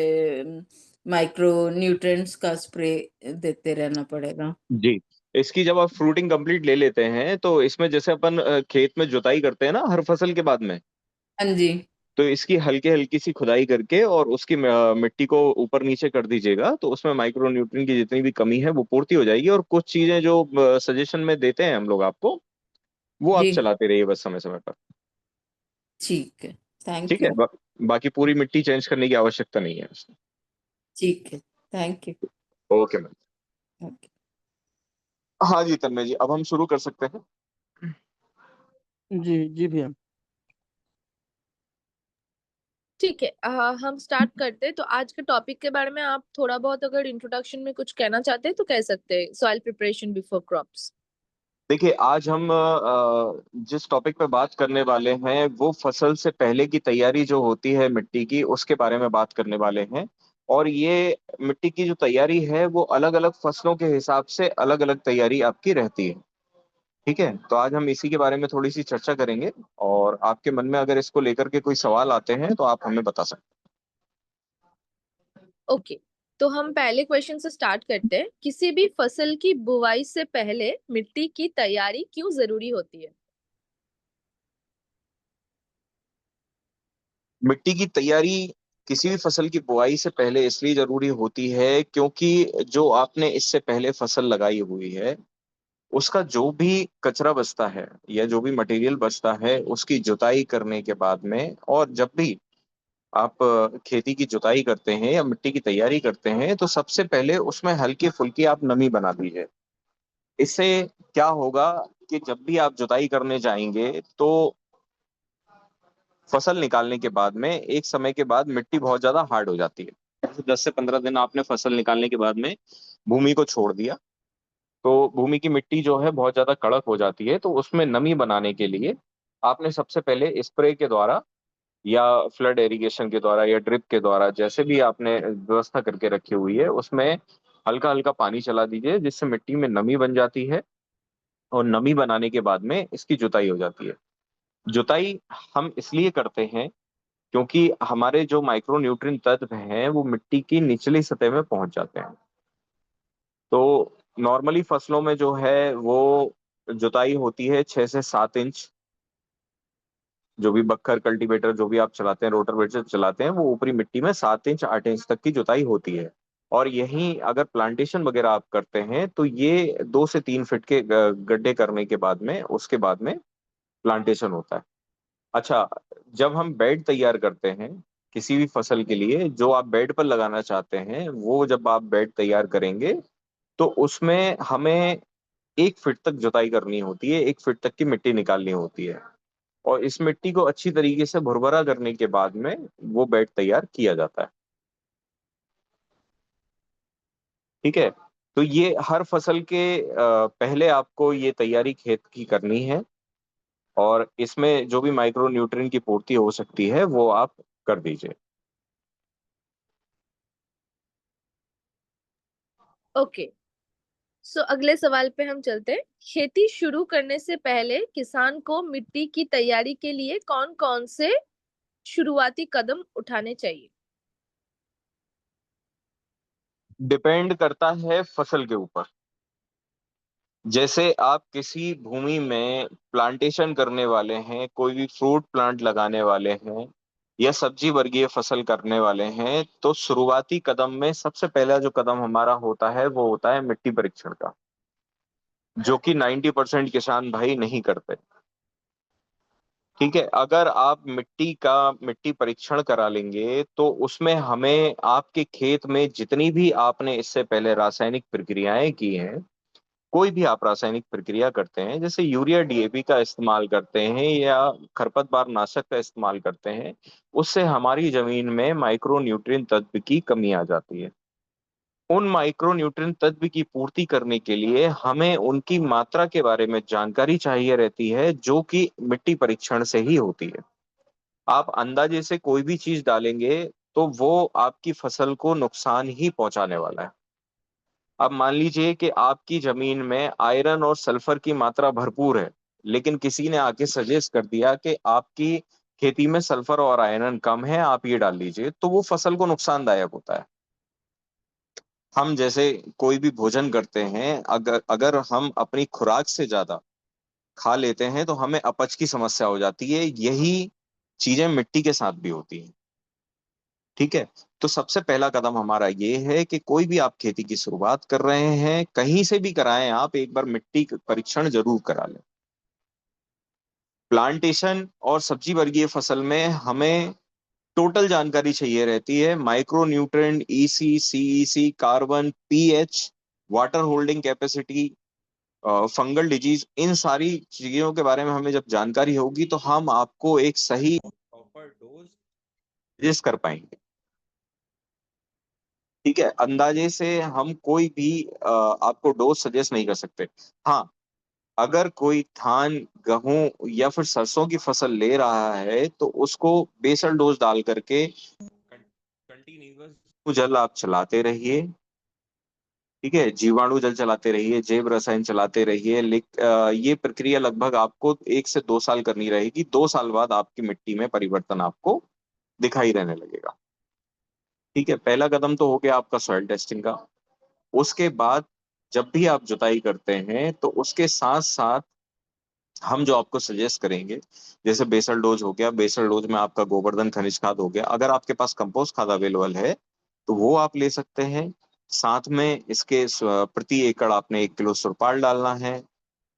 Speaker 4: माइक्रो न्यूट्रिएंट्स का स्प्रे देते रहना पड़ेगा।
Speaker 2: जी। इसकी जब आप फ्रूटिंग कंप्लीट ले लेते हैं तो इसमें जैसे अपन खेत में जुताई करते हैं ना हर फसल के बाद में,
Speaker 4: हाँ जी।
Speaker 2: तो इसकी हल्की हल्की सी खुदाई करके और उसकी मिट्टी को ऊपर नीचे कर दीजिएगा, तो उसमें माइक्रो न्यूट्रिएंट की जितनी भी कमी है वो पूर्ति हो जाएगी, और कुछ चीजें जो सजेशन में देते हैं हम लोग आपको, वो आप
Speaker 4: जी
Speaker 2: चलाते रहिए बस समय समय पर।
Speaker 4: ठीक है, थैंक
Speaker 2: ठीक है।
Speaker 4: यू।
Speaker 2: बाकी पूरी मिट्टी चेंज करने की आवश्यकता नहीं है उसमें।
Speaker 4: ठीक है, thank you.
Speaker 2: Okay ma'am.
Speaker 4: Okay.
Speaker 2: हाँ जी तन्मय जी, अब हम शुरू कर सकते हैं।
Speaker 1: जी जी भैया।
Speaker 3: ठीक है, हम स्टार्ट करते हैं। तो आज के टॉपिक के बारे में आप थोड़ा बहुत अगर इंट्रोडक्शन में कुछ कहना चाहते हैं तो कह सकते हैं, सॉइल प्रिपरेशन बिफोर क्रॉप्स।
Speaker 2: देखिए आज हम जिस टॉपिक पे बात करने वाले हैं वो फसल से पहले की तैयारी जो होती है मिट्टी की, उसके बारे में बात करने वाले हैं। और ये मिट्टी की जो तैयारी है वो अलग अलग फसलों के हिसाब से अलग अलग तैयारी आपकी रहती है। ठीक है, तो आज हम इसी के बारे में थोड़ी सी चर्चा करेंगे, और आपके मन में अगर इसको लेकर के कोई सवाल आते हैं तो आप हमें बता सकते
Speaker 3: ओके, तो हम पहले क्वेश्चन से स्टार्ट करते हैं। किसी भी फसल की बुवाई से पहले मिट्टी की तैयारी क्यों जरूरी होती है?
Speaker 2: हैं। मिट्टी की तैयारी किसी भी फसल की बुआई से पहले इसलिए जरूरी होती है क्योंकि जो आपने इससे पहले फसल लगाई हुई है उसका जो भी कचरा बचता है या जो भी मटेरियल बचता है उसकी जुताई करने के बाद में, और जब भी आप खेती की जुताई करते हैं या मिट्टी की तैयारी करते हैं, तो सबसे पहले उसमें हल्की फुल्की आप नमी बना दीजिए। इससे क्या होगा कि जब भी आप जुताई करने जाएंगे तो फसल निकालने के बाद में एक समय के बाद मिट्टी बहुत ज्यादा हार्ड हो जाती है। जैसे 10 से 15 दिन आपने फसल निकालने के बाद में भूमि को छोड़ दिया, तो भूमि की मिट्टी जो है बहुत ज्यादा कड़क हो जाती है, तो उसमें नमी बनाने के लिए आपने सबसे पहले स्प्रे के द्वारा या फ्लड इरिगेशन के द्वारा या ड्रिप के द्वारा, जैसे भी आपने व्यवस्था करके रखी हुई है, उसमें हल्का हल्का पानी चला दीजिए, जिससे मिट्टी में नमी बन जाती है। और नमी बनाने के बाद में इसकी जुताई हो जाती है। जुताई हम इसलिए करते हैं क्योंकि हमारे जो माइक्रो न्यूट्रिएंट तत्व हैं वो मिट्टी की निचली सतह में पहुंच जाते हैं। तो नॉर्मली फसलों में जो है वो जुताई होती है 6 से 7 इंच। जो भी बक्खर कल्टीवेटर जो भी आप चलाते हैं, रोटावेटर चलाते हैं, वो ऊपरी मिट्टी में 7 इंच 8 इंच तक की जुताई होती है। और यहीं अगर प्लांटेशन वगैरह आप करते हैं तो ये 2 से 3 फीट के गड्ढे करने के बाद में उसके बाद में प्लांटेशन होता है। अच्छा, जब हम बेड तैयार करते हैं किसी भी फसल के लिए, जो आप बेड पर लगाना चाहते हैं, वो जब आप बेड तैयार करेंगे तो उसमें हमें 1 फीट तक जुताई करनी होती है, 1 फीट तक की मिट्टी निकालनी होती है। और इस मिट्टी को अच्छी तरीके से भुरभुरा करने के बाद में वो बेड तैयार किया जाता है। ठीक है, तो ये हर फसल के पहले आपको ये तैयारी खेत की करनी है। और इसमें जो भी माइक्रो न्यूट्रिएंट की पूर्ति हो सकती है वो आप कर दीजिए।
Speaker 3: ओके, सो अगले सवाल पे हम चलते हैं। खेती शुरू करने से पहले किसान को मिट्टी की तैयारी के लिए कौन कौन से शुरुआती कदम उठाने चाहिए?
Speaker 2: डिपेंड करता है फसल के ऊपर। जैसे आप किसी भूमि में प्लांटेशन करने वाले हैं, कोई भी फ्रूट प्लांट लगाने वाले हैं या सब्जी वर्गीय फसल करने वाले हैं, तो शुरुआती कदम में सबसे पहला जो कदम हमारा होता है वो होता है मिट्टी परीक्षण का, जो कि 90% किसान भाई नहीं करते। ठीक है, अगर आप मिट्टी परीक्षण करा लेंगे तो उसमें हमें आपके खेत में जितनी भी आपने इससे पहले रासायनिक प्रक्रियाएं की हैं, कोई भी आप रासायनिक प्रक्रिया करते हैं, जैसे यूरिया डीएपी का इस्तेमाल करते हैं या खरपतवार नाशक का इस्तेमाल करते हैं, उससे हमारी जमीन में माइक्रो न्यूट्रिएंट तत्व की कमी आ जाती है। उन माइक्रो न्यूट्रिएंट तत्व की पूर्ति करने के लिए हमें उनकी मात्रा के बारे में जानकारी चाहिए रहती है, जो कि मिट्टी परीक्षण से ही होती है। आप अंदाजे से कोई भी चीज डालेंगे तो वो आपकी फसल को नुकसान ही पहुंचाने वाला है। अब मान लीजिए कि आपकी जमीन में आयरन और सल्फर की मात्रा भरपूर है, लेकिन किसी ने आके सजेस्ट कर दिया कि आपकी खेती में सल्फर और आयरन कम है, आप ये डाल लीजिए, तो वो फसल को नुकसानदायक होता है। हम जैसे कोई भी भोजन करते हैं, अगर अगर हम अपनी खुराक से ज्यादा खा लेते हैं तो हमें अपच की समस्या हो जाती है। यही चीजें मिट्टी के साथ भी होती हैं। ठीक है, तो सबसे पहला कदम हमारा ये है कि कोई भी आप खेती की शुरुआत कर रहे हैं, कहीं से भी कराएं, आप एक बार मिट्टी परीक्षण जरूर करा लें। प्लांटेशन और सब्जी वर्गीय फसल में हमें टोटल जानकारी चाहिए रहती है, micro nutrient, EC, CEC, carbon, pH, water holding capacity, fungal disease, इन सारी चीजों के बारे में हमें जब जानकारी होगी तो हम आपको एक सही प्रॉपर डोज सजेस्ट कर पाएंगे। ठीक है, अंदाजे से हम कोई भी आपको डोज सजेस्ट नहीं कर सकते। हाँ, अगर कोई धान, गेहूं या फिर सरसों की फसल ले रहा है तो उसको बेसल डोज डाल करके कंटिन्यूअस जल आप चलाते रहिए। ठीक है, जीवाणु जल चलाते रहिए, जैव रसायन चलाते रहिए। ये प्रक्रिया लगभग आपको 1 से 2 साल करनी रहेगी। 2 साल बाद आपकी मिट्टी में परिवर्तन आपको दिखाई देने लगेगा। ठीक है, पहला कदम तो हो गया आपका सॉइल टेस्टिंग का। उसके बाद जब भी आप जुताई करते हैं तो उसके साथ साथ हम जो आपको सजेस्ट करेंगे, जैसे बेसल डोज हो गया, बेसल डोज में आपका गोवर्धन खनिज खाद हो गया, अगर आपके पास कंपोस्ट खाद अवेलेबल है तो वो आप ले सकते हैं। साथ में इसके प्रति एकड़ आपने 1 किलो सुरपाल डालना है,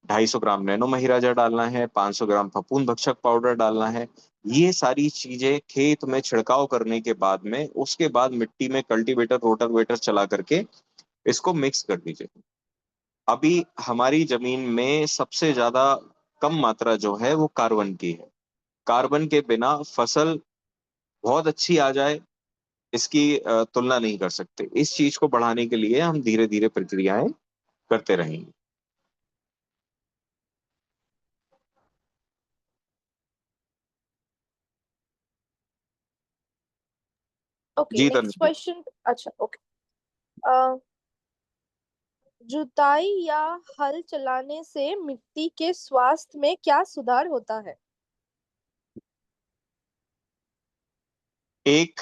Speaker 2: 250 ग्राम नैनो महिराजा डालना है, 500 ग्राम फफूंद भक्षक पाउडर डालना है। ये सारी चीजें खेत में छिड़काव करने के बाद में, उसके बाद मिट्टी में कल्टीवेटर रोटावेटर चला करके इसको मिक्स कर दीजिए। अभी हमारी जमीन में सबसे ज्यादा कम मात्रा जो है वो कार्बन की है। कार्बन के बिना फसल बहुत अच्छी आ जाए, इसकी तुलना नहीं कर सकते। इस चीज को बढ़ाने के लिए हम धीरे धीरे प्रक्रियाएं करते रहेंगे।
Speaker 3: ओके,
Speaker 2: जी
Speaker 3: नेक्स्ट
Speaker 2: तनुजा।
Speaker 3: क्वेश्चन। अच्छा, ओके। जुताई या हल चलाने से मिट्टी के स्वास्थ्य में क्या सुधार होता है?
Speaker 2: एक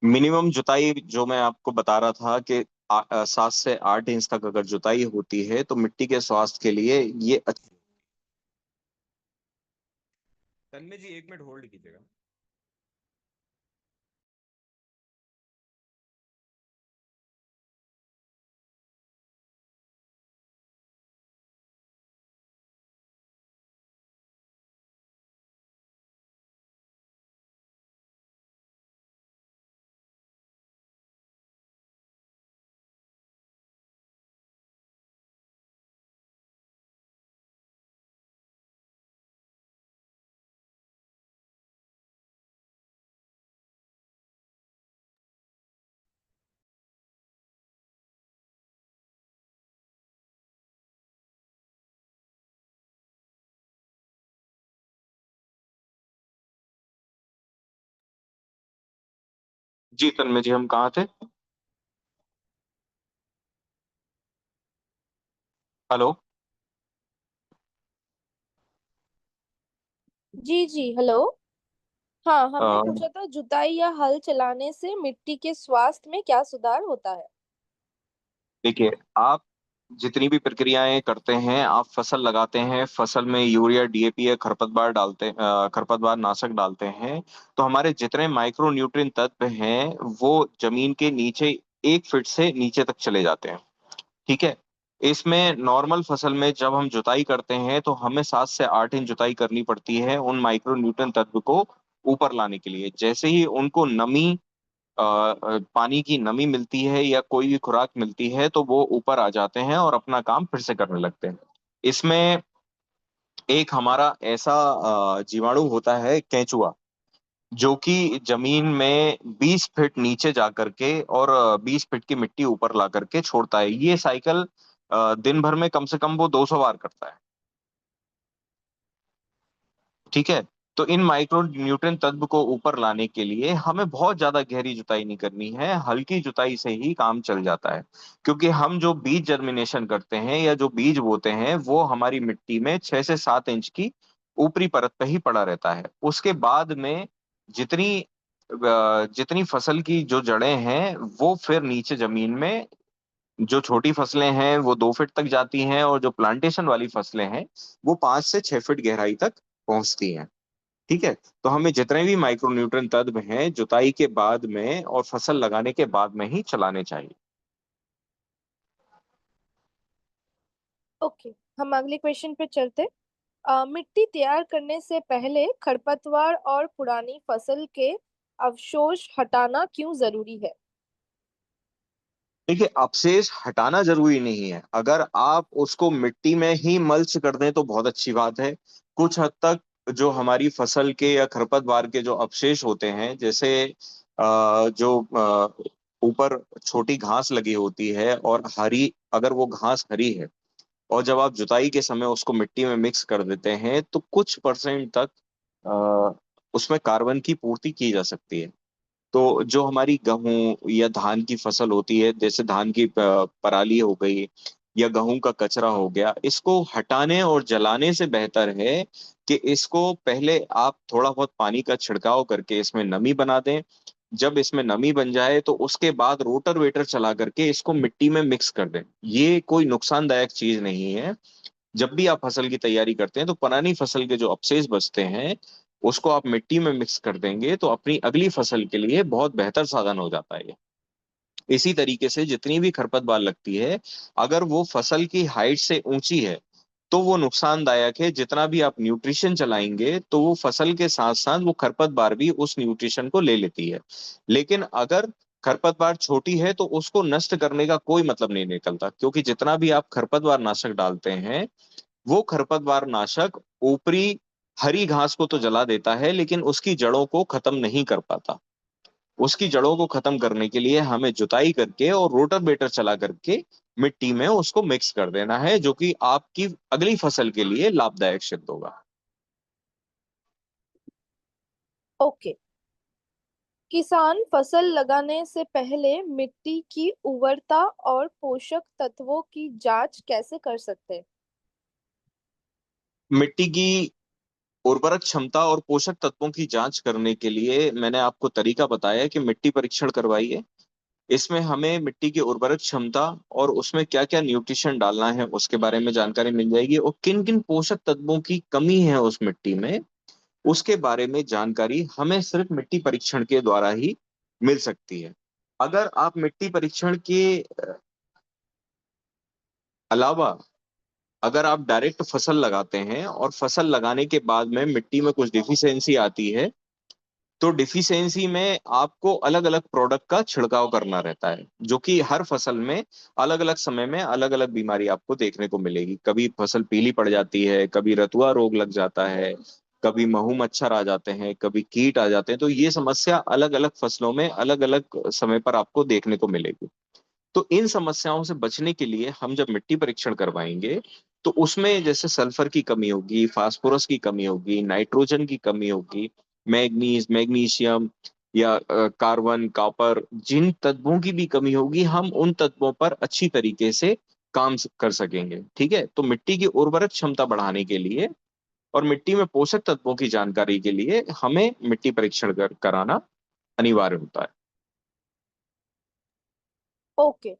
Speaker 2: मिनिमम जुताई जो मैं आपको बता रहा था कि 7 से 8 इंच तक अगर जुताई होती है तो मिट्टी के स्वास्थ्य के लिए ये अच्छी। तन्मय जी 1 मिनट होल्ड कीजिएगा। जी तन्मय जी, हम कहाँ थे? हेलो।
Speaker 3: जी जी, हेलो। हाँ, हमने
Speaker 2: अ,
Speaker 3: पूछा था जुताई या हल चलाने से मिट्टी के स्वास्थ्य में क्या सुधार होता है।
Speaker 2: देखिए, आप जितनी भी प्रक्रियाएं करते हैं, आप फसल लगाते हैं, फसल में यूरिया, डीएपी या खरपतवार नाशक डालते हैं, तो हमारे जितने माइक्रो न्यूट्रिएंट तत्व हैं वो जमीन के नीचे 1 फीट से नीचे तक चले जाते हैं। ठीक है। इसमें नॉर्मल फसल में जब हम जुताई करते हैं तो हमें 7 से 8 इंच जुताई करनी पड़ती है उन माइक्रो न्यूट्रिएंट तत्व को ऊपर लाने के लिए। जैसे ही उनको पानी की नमी मिलती है या कोई भी खुराक मिलती है तो वो ऊपर आ जाते हैं और अपना काम फिर से करने लगते हैं। इसमें एक हमारा ऐसा जीवाणु होता है, केंचुआ, जो कि जमीन में 20 फीट नीचे जा करके और 20 फीट की मिट्टी ऊपर ला करके छोड़ता है। ये साइकिल दिन भर में कम से कम वो 200 बार करता है। ठीक है। तो इन माइक्रो न्यूट्रिएंट तत्व को ऊपर लाने के लिए हमें बहुत ज्यादा गहरी जुताई नहीं करनी है, हल्की जुताई से ही काम चल जाता है। क्योंकि हम जो बीज जर्मिनेशन करते हैं या जो बीज बोते हैं वो हमारी मिट्टी में 6 से 7 इंच की ऊपरी परत पे ही पड़ा रहता है। उसके बाद में जितनी फसल की जो जड़ें हैं वो फिर नीचे जमीन में, जो छोटी फसलें हैं वो 2 फीट तक जाती हैं और जो प्लांटेशन वाली फसलें हैं वो 5 से 6 फीट गहराई तक पहुंचती हैं। ठीक है। तो हमें जितने भी माइक्रो न्यूट्रिएंट तत्व हैं जुताई के बाद में और फसल लगाने के बाद में ही चलाने चाहिए।
Speaker 3: ओके, हम अगले क्वेश्चन पे चलते। मिट्टी तैयार करने से पहले खरपतवार और पुरानी फसल के अवशेष हटाना क्यों जरूरी है।
Speaker 2: देखिए, अवशेष हटाना जरूरी नहीं है। अगर आप उसको मिट्टी में ही मल्च कर दें तो बहुत अच्छी बात है। कुछ हद तक जो हमारी फसल के या खरपतवार के जो अवशेष होते हैं, जैसे जो ऊपर छोटी घास लगी होती है और हरी, अगर वो घास हरी है और जब आप जुताई के समय उसको मिट्टी में मिक्स कर देते हैं तो कुछ परसेंट तक अ, उसमें कार्बन की पूर्ति की जा सकती है। तो जो हमारी गेहूं या धान की फसल होती है, जैसे धान की पराली हो गई या गेहूं का कचरा हो गया, इसको हटाने और जलाने से बेहतर है कि इसको पहले आप थोड़ा बहुत पानी का छिड़काव करके इसमें नमी बना दें। जब इसमें नमी बन जाए तो उसके बाद रोटर वेटर चला करके इसको मिट्टी में मिक्स कर दें। ये कोई नुकसानदायक चीज नहीं है। जब भी आप फसल की तैयारी करते हैं तो पुरानी फसल के जो अवशेष बचते हैं उसको आप मिट्टी में मिक्स कर देंगे तो अपनी अगली फसल के लिए बहुत बेहतर साधन हो जाता है ये। इसी तरीके से जितनी भी खरपतवार लगती है, अगर वो फसल की हाइट से ऊंची है तो वो नुकसानदायक है। जितना भी आप न्यूट्रिशन चलाएंगे तो वो फसल के साथ साथ वो खरपतवार भी उस न्यूट्रिशन को ले लेती है। लेकिन अगर खरपतवार छोटी है तो उसको नष्ट करने का कोई मतलब नहीं निकलता, क्योंकि जितना भी आप खरपतवार नाशक डालते हैं वो खरपतवार नाशक ऊपरी हरी घास को तो जला देता है लेकिन उसकी जड़ों को खत्म नहीं कर पाता। उसकी जड़ों को खत्म करने के लिए हमें जुताई करके और रोटर बेटर चला करके मिट्टी में उसको मिक्स कर देना है, जो कि आपकी अगली फसल के लिए लाभदायक सिद्ध होगा।
Speaker 3: ओके, किसान फसल लगाने से पहले मिट्टी की उर्वरता और पोषक तत्वों की जांच कैसे कर सकते हैं।
Speaker 2: मिट्टी की उर्वरक क्षमता और पोषक तत्वों की जांच करने के लिए मैंने आपको तरीका बताया कि मिट्टी परीक्षण करवाइए। इसमें हमें मिट्टी की उर्वरक क्षमता और उसमें क्या क्या न्यूट्रिशन डालना है उसके बारे में जानकारी मिल जाएगी, और किन किन पोषक तत्वों की कमी है उस मिट्टी में उसके बारे में जानकारी हमें सिर्फ मिट्टी परीक्षण के द्वारा ही मिल सकती है। अगर आप मिट्टी परीक्षण के अलावा अगर आप डायरेक्ट फसल लगाते हैं और फसल लगाने के बाद में मिट्टी में कुछ डिफिशियंसी आती है तो डिफिशियंसी में आपको अलग अलग प्रोडक्ट का छिड़काव करना रहता है, जो कि हर फसल में अलग अलग समय में अलग अलग बीमारी आपको देखने को मिलेगी। कभी फसल पीली पड़ जाती है, कभी रतुआ रोग लग जाता है, कभी महू मच्छर आ जाते हैं, कभी कीट आ जाते हैं। तो ये समस्या अलग अलग फसलों में अलग अलग समय पर आपको देखने को मिलेगी। तो इन समस्याओं से बचने के लिए हम जब मिट्टी परीक्षण करवाएंगे तो उसमें जैसे सल्फर की कमी होगी, फास्फोरस की कमी होगी, नाइट्रोजन की कमी होगी, मैग्नीज, मैग्नीशियम, या कार्बन, कॉपर, जिन तत्वों की भी कमी होगी, हम उन तत्वों पर अच्छी तरीके से काम कर सकेंगे। ठीक है, तो मिट्टी की उर्वरक क्षमता बढ़ाने के लिए और मिट्टी में पोषक तत्वों की जानकारी के लिए हमें मिट्टी परीक्षण कराना अनिवार्य होता है।
Speaker 3: ओके।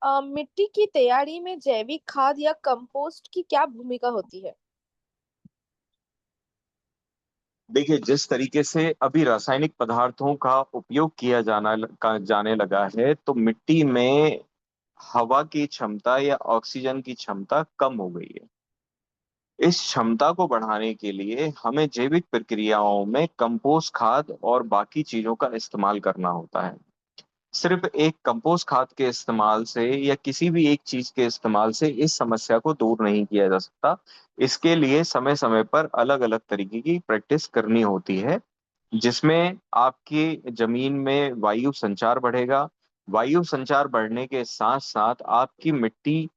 Speaker 3: मिट्टी की तैयारी में जैविक खाद या कंपोस्ट की क्या भूमिका होती है?
Speaker 2: देखिए, जिस तरीके से अभी रासायनिक पदार्थों का उपयोग किया जाने लगा है, तो मिट्टी में हवा की क्षमता या ऑक्सीजन की क्षमता कम हो गई है। इस क्षमता को बढ़ाने के लिए हमें जैविक प्रक्रियाओं में कंपोस्ट खाद और बाकी चीजों का इस्तेमाल करना होता है। सिर्फ एक कंपोस्ट खाद के इस्तेमाल से या किसी भी एक चीज के इस्तेमाल से इस समस्या को दूर नहीं किया जा सकता। इसके लिए समय समय पर अलग अलग तरीके की प्रैक्टिस करनी होती है, जिसमें आपकी जमीन में वायु संचार बढ़ेगा। वायु संचार बढ़ने के साथ साथ आपकी मिट्टी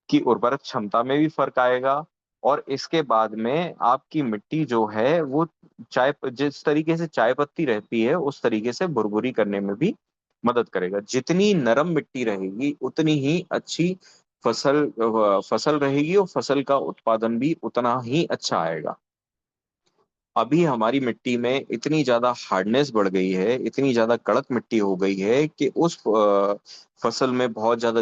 Speaker 2: की उर्वरक क्षमता में भी फर्क आएगा। और इसके बाद में आपकी मिट्टी जो है वो जिस तरीके से चाय पत्ती रहती है उस तरीके से भुरभुरी करने में भी मदद करेगा। जितनी नरम मिट्टी रहेगी उतनी ही अच्छी फसल रहेगी और फसल का उत्पादन भी उतना ही अच्छा आएगा। अभी हमारी मिट्टी में इतनी ज्यादा हार्डनेस बढ़ गई है, इतनी ज्यादा कड़क मिट्टी हो गई है कि उस फसल में बहुत ज्यादा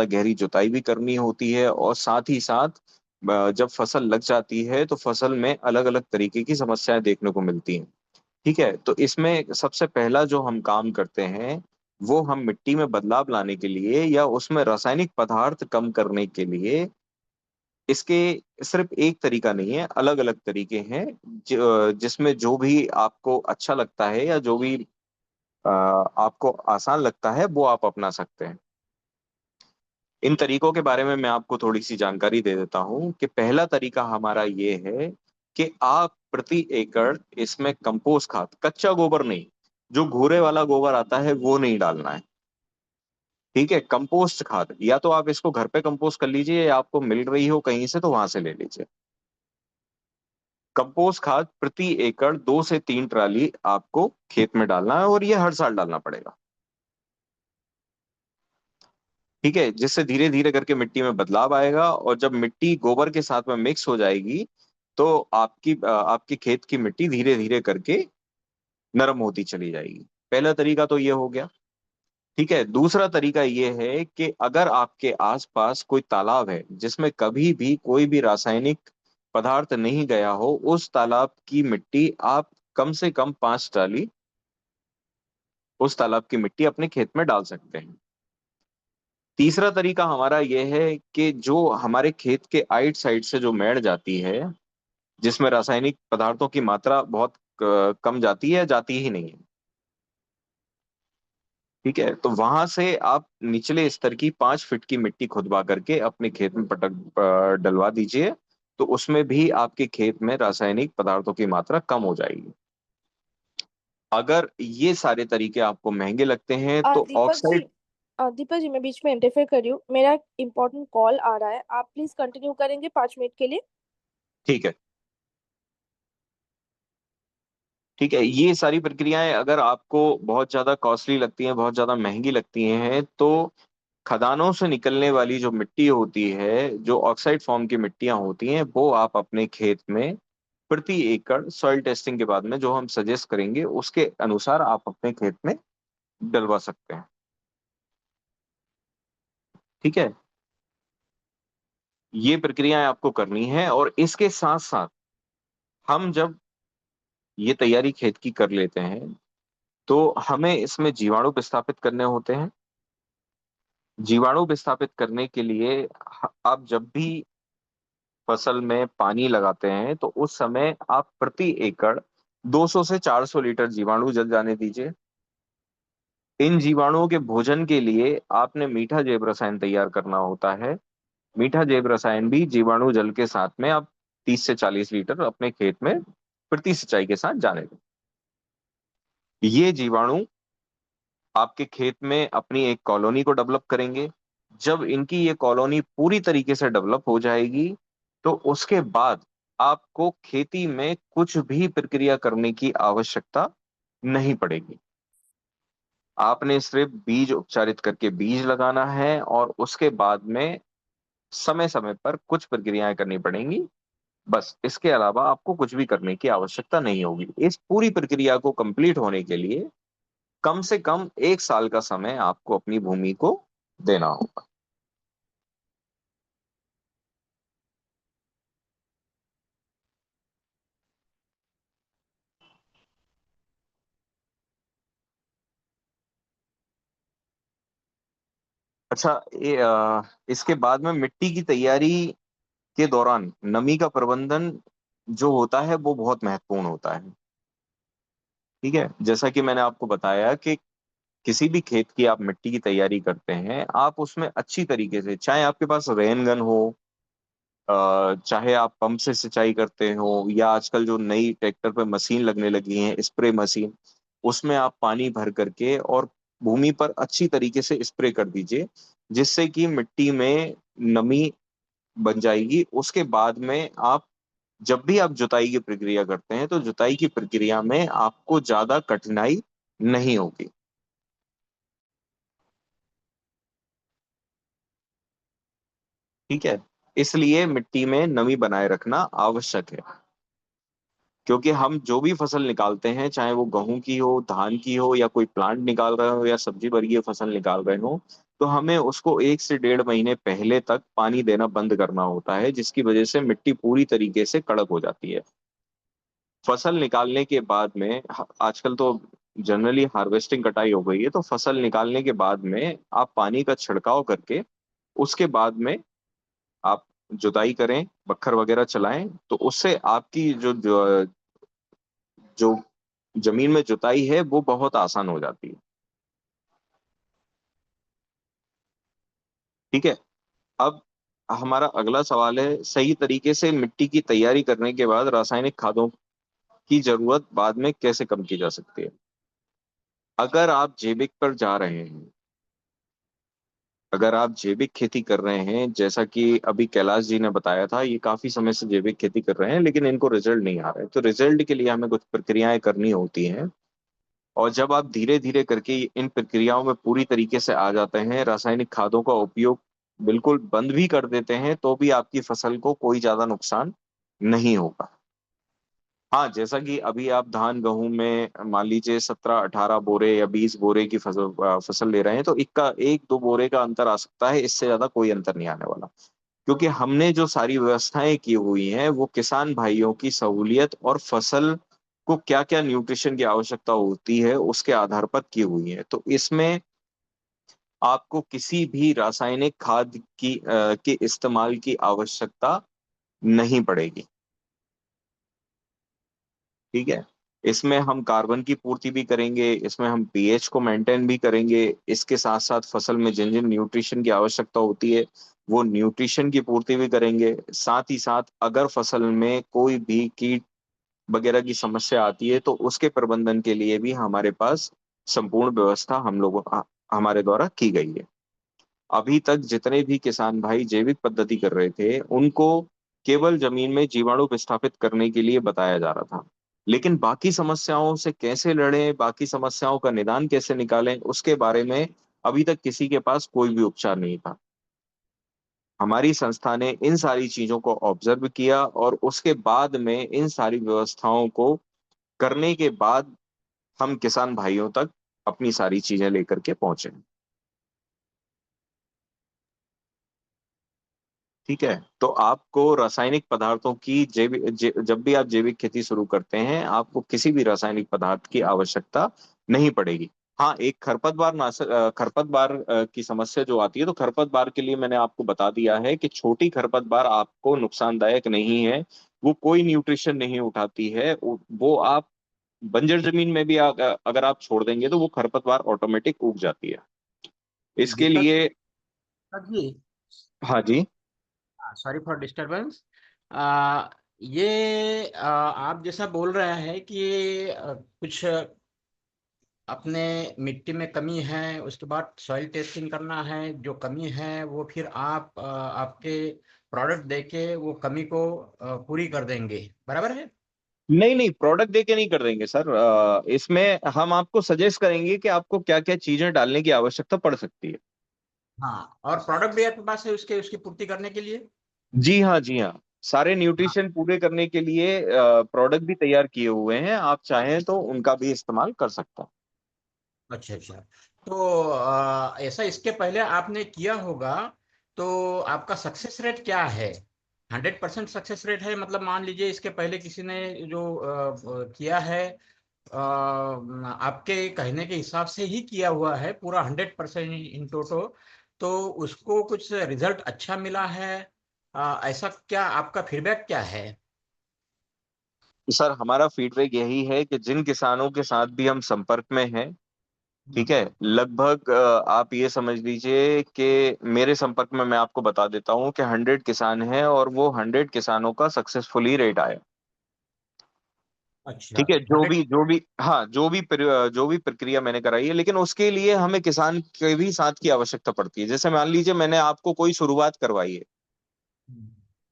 Speaker 2: गहरी जुताई भी करनी होती है। और साथ ही साथ जब फसल लग जाती है तो फसल में अलग अलग तरीके की समस्याएं देखने को मिलती हैं। ठीक है, तो इसमें सबसे पहला जो हम काम करते हैं वो हम मिट्टी में बदलाव लाने के लिए या उसमें रासायनिक पदार्थ कम करने के लिए, इसके सिर्फ एक तरीका नहीं है, अलग अलग तरीके हैं। जिसमें जो भी आपको अच्छा लगता है या जो भी आपको आसान लगता है वो आप अपना सकते हैं। इन तरीकों के बारे में मैं आपको थोड़ी सी जानकारी दे देता हूँ कि पहला तरीका हमारा ये है कि आप प्रति एकड़ इसमें कंपोस्ट खाद, कच्चा गोबर नहीं, जो घूरे वाला गोबर आता है वो नहीं डालना है। ठीक है, कंपोस्ट खाद या तो आप इसको घर पे कंपोस्ट कर लीजिए या आपको मिल रही हो कहीं से तो वहां से ले लीजिए। कंपोस्ट खाद प्रति एकड़ 2 से 3 ट्राली आपको खेत में डालना है और ये हर साल डालना पड़ेगा। ठीक है, जिससे धीरे धीरे करके मिट्टी में बदलाव आएगा और जब मिट्टी गोबर के साथ में मिक्स हो जाएगी तो आपकी खेत की मिट्टी धीरे धीरे करके नरम होती चली जाएगी। पहला तरीका तो ये हो गया। ठीक है, दूसरा तरीका ये है कि अगर आपके आसपास कोई तालाब है जिसमें कभी भी कोई भी रासायनिक पदार्थ नहीं गया हो, उस तालाब की मिट्टी आप कम से कम 5 ट्राली उस तालाब की मिट्टी अपने खेत में डाल सकते हैं। तीसरा तरीका हमारा यह है कि जो हमारे खेत के आइट साइड से जो मैड़ जाती है, जिसमें रासायनिक पदार्थों की मात्रा बहुत कम जाती है, जाती ही नहीं है। ठीक है, तो वहां से आप निचले स्तर की 5 फीट की मिट्टी खुदवा करके अपने खेत में पटक डलवा दीजिए, तो उसमें भी आपके खेत में रासायनिक पदार्थों की मात्रा कम हो जाएगी। अगर ये सारे तरीके आपको महंगे लगते हैं तो
Speaker 3: दीपक जी,
Speaker 2: ऑक्साइड।
Speaker 3: दीपक जी मैं बीच में इंटरफेयर कर रही हूँ, मेरा इंपॉर्टेंट कॉल आ रहा है, आप प्लीज कंटिन्यू करेंगे 5 मिनट के लिए?
Speaker 2: ठीक है, ठीक है, ये सारी प्रक्रियाएं अगर आपको बहुत ज्यादा कॉस्टली लगती हैं, बहुत ज्यादा महंगी लगती हैं, तो खदानों से निकलने वाली जो मिट्टी होती है, जो ऑक्साइड फॉर्म की मिट्टियां होती हैं, वो आप अपने खेत में प्रति एकड़ सॉइल टेस्टिंग के बाद में जो हम सजेस्ट करेंगे उसके अनुसार आप अपने खेत में डलवा सकते हैं। ठीक है, ये प्रक्रियाएं आपको करनी है। और इसके साथ साथ हम जब ये तैयारी खेत की कर लेते हैं तो हमें इसमें जीवाणु विस्थापित करने होते हैं। जीवाणु विस्थापित करने के लिए आप जब भी फसल में पानी लगाते हैं तो उस समय आप प्रति एकड़ 200 से 400 लीटर जीवाणु जल जाने दीजिए। इन जीवाणुओं के भोजन के लिए आपने मीठा जैव रसायन तैयार करना होता है। मीठा जैव रसायन भी जीवाणु जल के साथ में आप 30 से 40 लीटर अपने खेत में प्रति सिंचाई के साथ जाने दें। ये जीवाणु आपके खेत में अपनी एक कॉलोनी को डेवलप करेंगे। जब इनकी ये कॉलोनी पूरी तरीके से डेवलप हो जाएगी तो उसके बाद आपको खेती में कुछ भी प्रक्रिया करने की आवश्यकता नहीं पड़ेगी। आपने सिर्फ बीज उपचारित करके बीज लगाना है और उसके बाद में समय समय पर कुछ प्रक्रियाएं करनी पड़ेंगी। बस इसके अलावा आपको कुछ भी करने की आवश्यकता नहीं होगी। इस पूरी प्रक्रिया को कंप्लीट होने के लिए कम से कम 1 साल का समय आपको अपनी भूमि को देना होगा। अच्छा, इसके बाद में मिट्टी की तैयारी के दौरान नमी का प्रबंधन जो होता है वो बहुत महत्वपूर्ण होता है। ठीक है, जैसा कि मैंने आपको बताया कि किसी भी खेत की आप मिट्टी की तैयारी करते हैं, आप उसमें अच्छी तरीके से, चाहे आपके पास रेन गन हो, चाहे आप पंप से सिंचाई करते हो, या आजकल जो नई ट्रैक्टर पे मशीन लगने लगी है, स्प्रे मशीन, उसमें आप पानी भर करके और भूमि पर अच्छी तरीके से स्प्रे कर दीजिए, जिससे कि मिट्टी में नमी बन जाएगी। उसके बाद में आप जब भी आप जुताई की प्रक्रिया करते हैं तो जुताई की प्रक्रिया में आपको ज्यादा कठिनाई नहीं होगी। ठीक है, इसलिए मिट्टी में नमी बनाए रखना आवश्यक है, क्योंकि हम जो भी फसल निकालते हैं, चाहे वो गेहूं की हो, धान की हो, या कोई प्लांट निकाल रहे हो, या सब्जी वर्गीय फसल निकाल रहे हो, तो हमें उसको 1 से 1.5 महीने पहले तक पानी देना बंद करना होता है, जिसकी वजह से मिट्टी पूरी तरीके से कड़क हो जाती है। फसल निकालने के बाद में आजकल तो जनरली हार्वेस्टिंग कटाई हो गई है, तो फसल निकालने के बाद में आप पानी का छिड़काव करके उसके बाद में आप जुताई करें, बखर वगैरह चलाएं, तो उससे आपकी जो जमीन में जुताई है वो बहुत आसान हो जाती है। ठीक है, अब हमारा अगला सवाल है, सही तरीके से मिट्टी की तैयारी करने के बाद रासायनिक खादों की जरूरत बाद में कैसे कम की जा सकती है। अगर आप जैविक पर जा रहे हैं, अगर आप जैविक खेती कर रहे हैं, जैसा कि अभी कैलाश जी ने बताया था, ये काफी समय से जैविक खेती कर रहे हैं लेकिन इनको रिजल्ट नहीं आ रहा है, तो रिजल्ट के लिए हमें कुछ प्रक्रियाएं करनी होती हैं। और जब आप धीरे धीरे करके इन प्रक्रियाओं में पूरी तरीके से आ जाते हैं, रासायनिक खादों का उपयोग बिल्कुल बंद भी कर देते हैं, तो भी आपकी फसल को कोई ज्यादा नुकसान नहीं होगा। हाँ, जैसा कि अभी आप धान गेहूं में मान लीजिए 17-18 बोरे या 20 बोरे की फसल ले रहे हैं, तो इक्का 1-2 बोरे का अंतर आ सकता है, इससे ज्यादा कोई अंतर नहीं आने वाला, क्योंकि हमने जो सारी व्यवस्थाएं की हुई हैं वो किसान भाइयों की सहूलियत और फसल को क्या क्या न्यूट्रिशन की आवश्यकता होती है उसके आधार पर की हुई है। तो इसमें आपको किसी भी रासायनिक खाद के इस्तेमाल की आवश्यकता नहीं पड़ेगी। ठीक है, इसमें हम कार्बन की पूर्ति भी करेंगे, इसमें हम पीएच को मेंटेन भी करेंगे, इसके साथ साथ फसल में जिन जिन न्यूट्रिशन की आवश्यकता होती है वो न्यूट्रिशन की पूर्ति भी करेंगे। साथ ही साथ अगर फसल में कोई भी कीट वगैरह की समस्या आती है तो उसके प्रबंधन के लिए भी हमारे पास संपूर्ण व्यवस्था हमारे द्वारा की गई है। अभी तक जितने भी किसान भाई जैविक पद्धति कर रहे थे उनको केवल जमीन में जीवाणु विस्थापित करने के लिए बताया जा रहा था, लेकिन बाकी समस्याओं से कैसे लड़ें, बाकी समस्याओं का निदान कैसे निकालें, उसके बारे में अभी तक किसी के पास कोई भी उपचार नहीं था। हमारी संस्था ने इन सारी चीजों को ऑब्जर्व किया और उसके बाद में इन सारी व्यवस्थाओं को करने के बाद हम किसान भाइयों तक अपनी सारी चीजें लेकर के पहुंचे। ठीक है, तो आपको रासायनिक पदार्थों की जब भी आप जैविक खेती शुरू करते हैं आपको किसी भी रासायनिक पदार्थ की आवश्यकता नहीं पड़ेगी। हाँ, एक खरपतवार की समस्या जो आती है, तो खरपतवार के लिए मैंने आपको बता दिया है कि छोटी खरपतवार आपको नुकसानदायक नहीं है, वो कोई न्यूट्रिशन नहीं उठाती है, वो आप बंजर जमीन में भी अगर आप छोड़ देंगे तो वो खरपतवार ऑटोमेटिक उग जाती है। इसके
Speaker 6: दीपक
Speaker 2: लिए
Speaker 6: जी,
Speaker 2: हाँ जी।
Speaker 6: Sorry for disturbance. ये आप जैसा बोल रहे हैं कि कुछ अपने मिट्टी में कमी है, उसके बाद सॉइल टेस्टिंग करना है, जो कमी है वो फिर आप आपके प्रोडक्ट देके वो कमी को पूरी कर देंगे, बराबर है?
Speaker 2: नहीं नहीं, प्रोडक्ट देके नहीं कर देंगे सर। इसमें हम आपको सजेस्ट करेंगे कि आपको क्या क्या चीजें डालने की आवश्यकता पड़ सकती है।
Speaker 6: हाँ, और प्रोडक्ट भी आपके पास है उसके उसकी पूर्ति करने के लिए?
Speaker 2: जी हाँ, जी हाँ, सारे
Speaker 6: हाँ।
Speaker 2: न्यूट्रिशन पूरे करने के लिए प्रोडक्ट भी तैयार किए हुए हैं, आप चाहें तो उनका भी इस्तेमाल कर सकते हैं।
Speaker 6: अच्छा अच्छा। तो ऐसा इसके पहले आपने किया होगा, तो आपका सक्सेस रेट क्या है? 100% सक्सेस रेट है? मतलब मान लीजिए इसके पहले किसी ने जो किया है, आपके कहने के हिसाब से ही किया हुआ है पूरा 100% इन टोटो, तो उसको कुछ रिजल्ट अच्छा मिला है? ऐसा क्या आपका फीडबैक क्या है?
Speaker 2: सर हमारा फीडबैक यही है कि जिन किसानों के साथ भी हम संपर्क में हैं, ठीक है, लगभग आप ये समझ लीजिए कि मेरे संपर्क में, मैं आपको बता देता हूँ कि 100 किसान हैं और वो 100 किसानों का सक्सेसफुली रेट आया।
Speaker 6: अच्छा।
Speaker 2: ठीक है, जो
Speaker 6: 100।
Speaker 2: भी जो भी हाँ, जो भी प्रक्रिया मैंने कराई है, लेकिन उसके लिए हमें किसान के भी साथ की आवश्यकता पड़ती है। जैसे मान लीजिए मैंने आपको कोई शुरुआत करवाई है,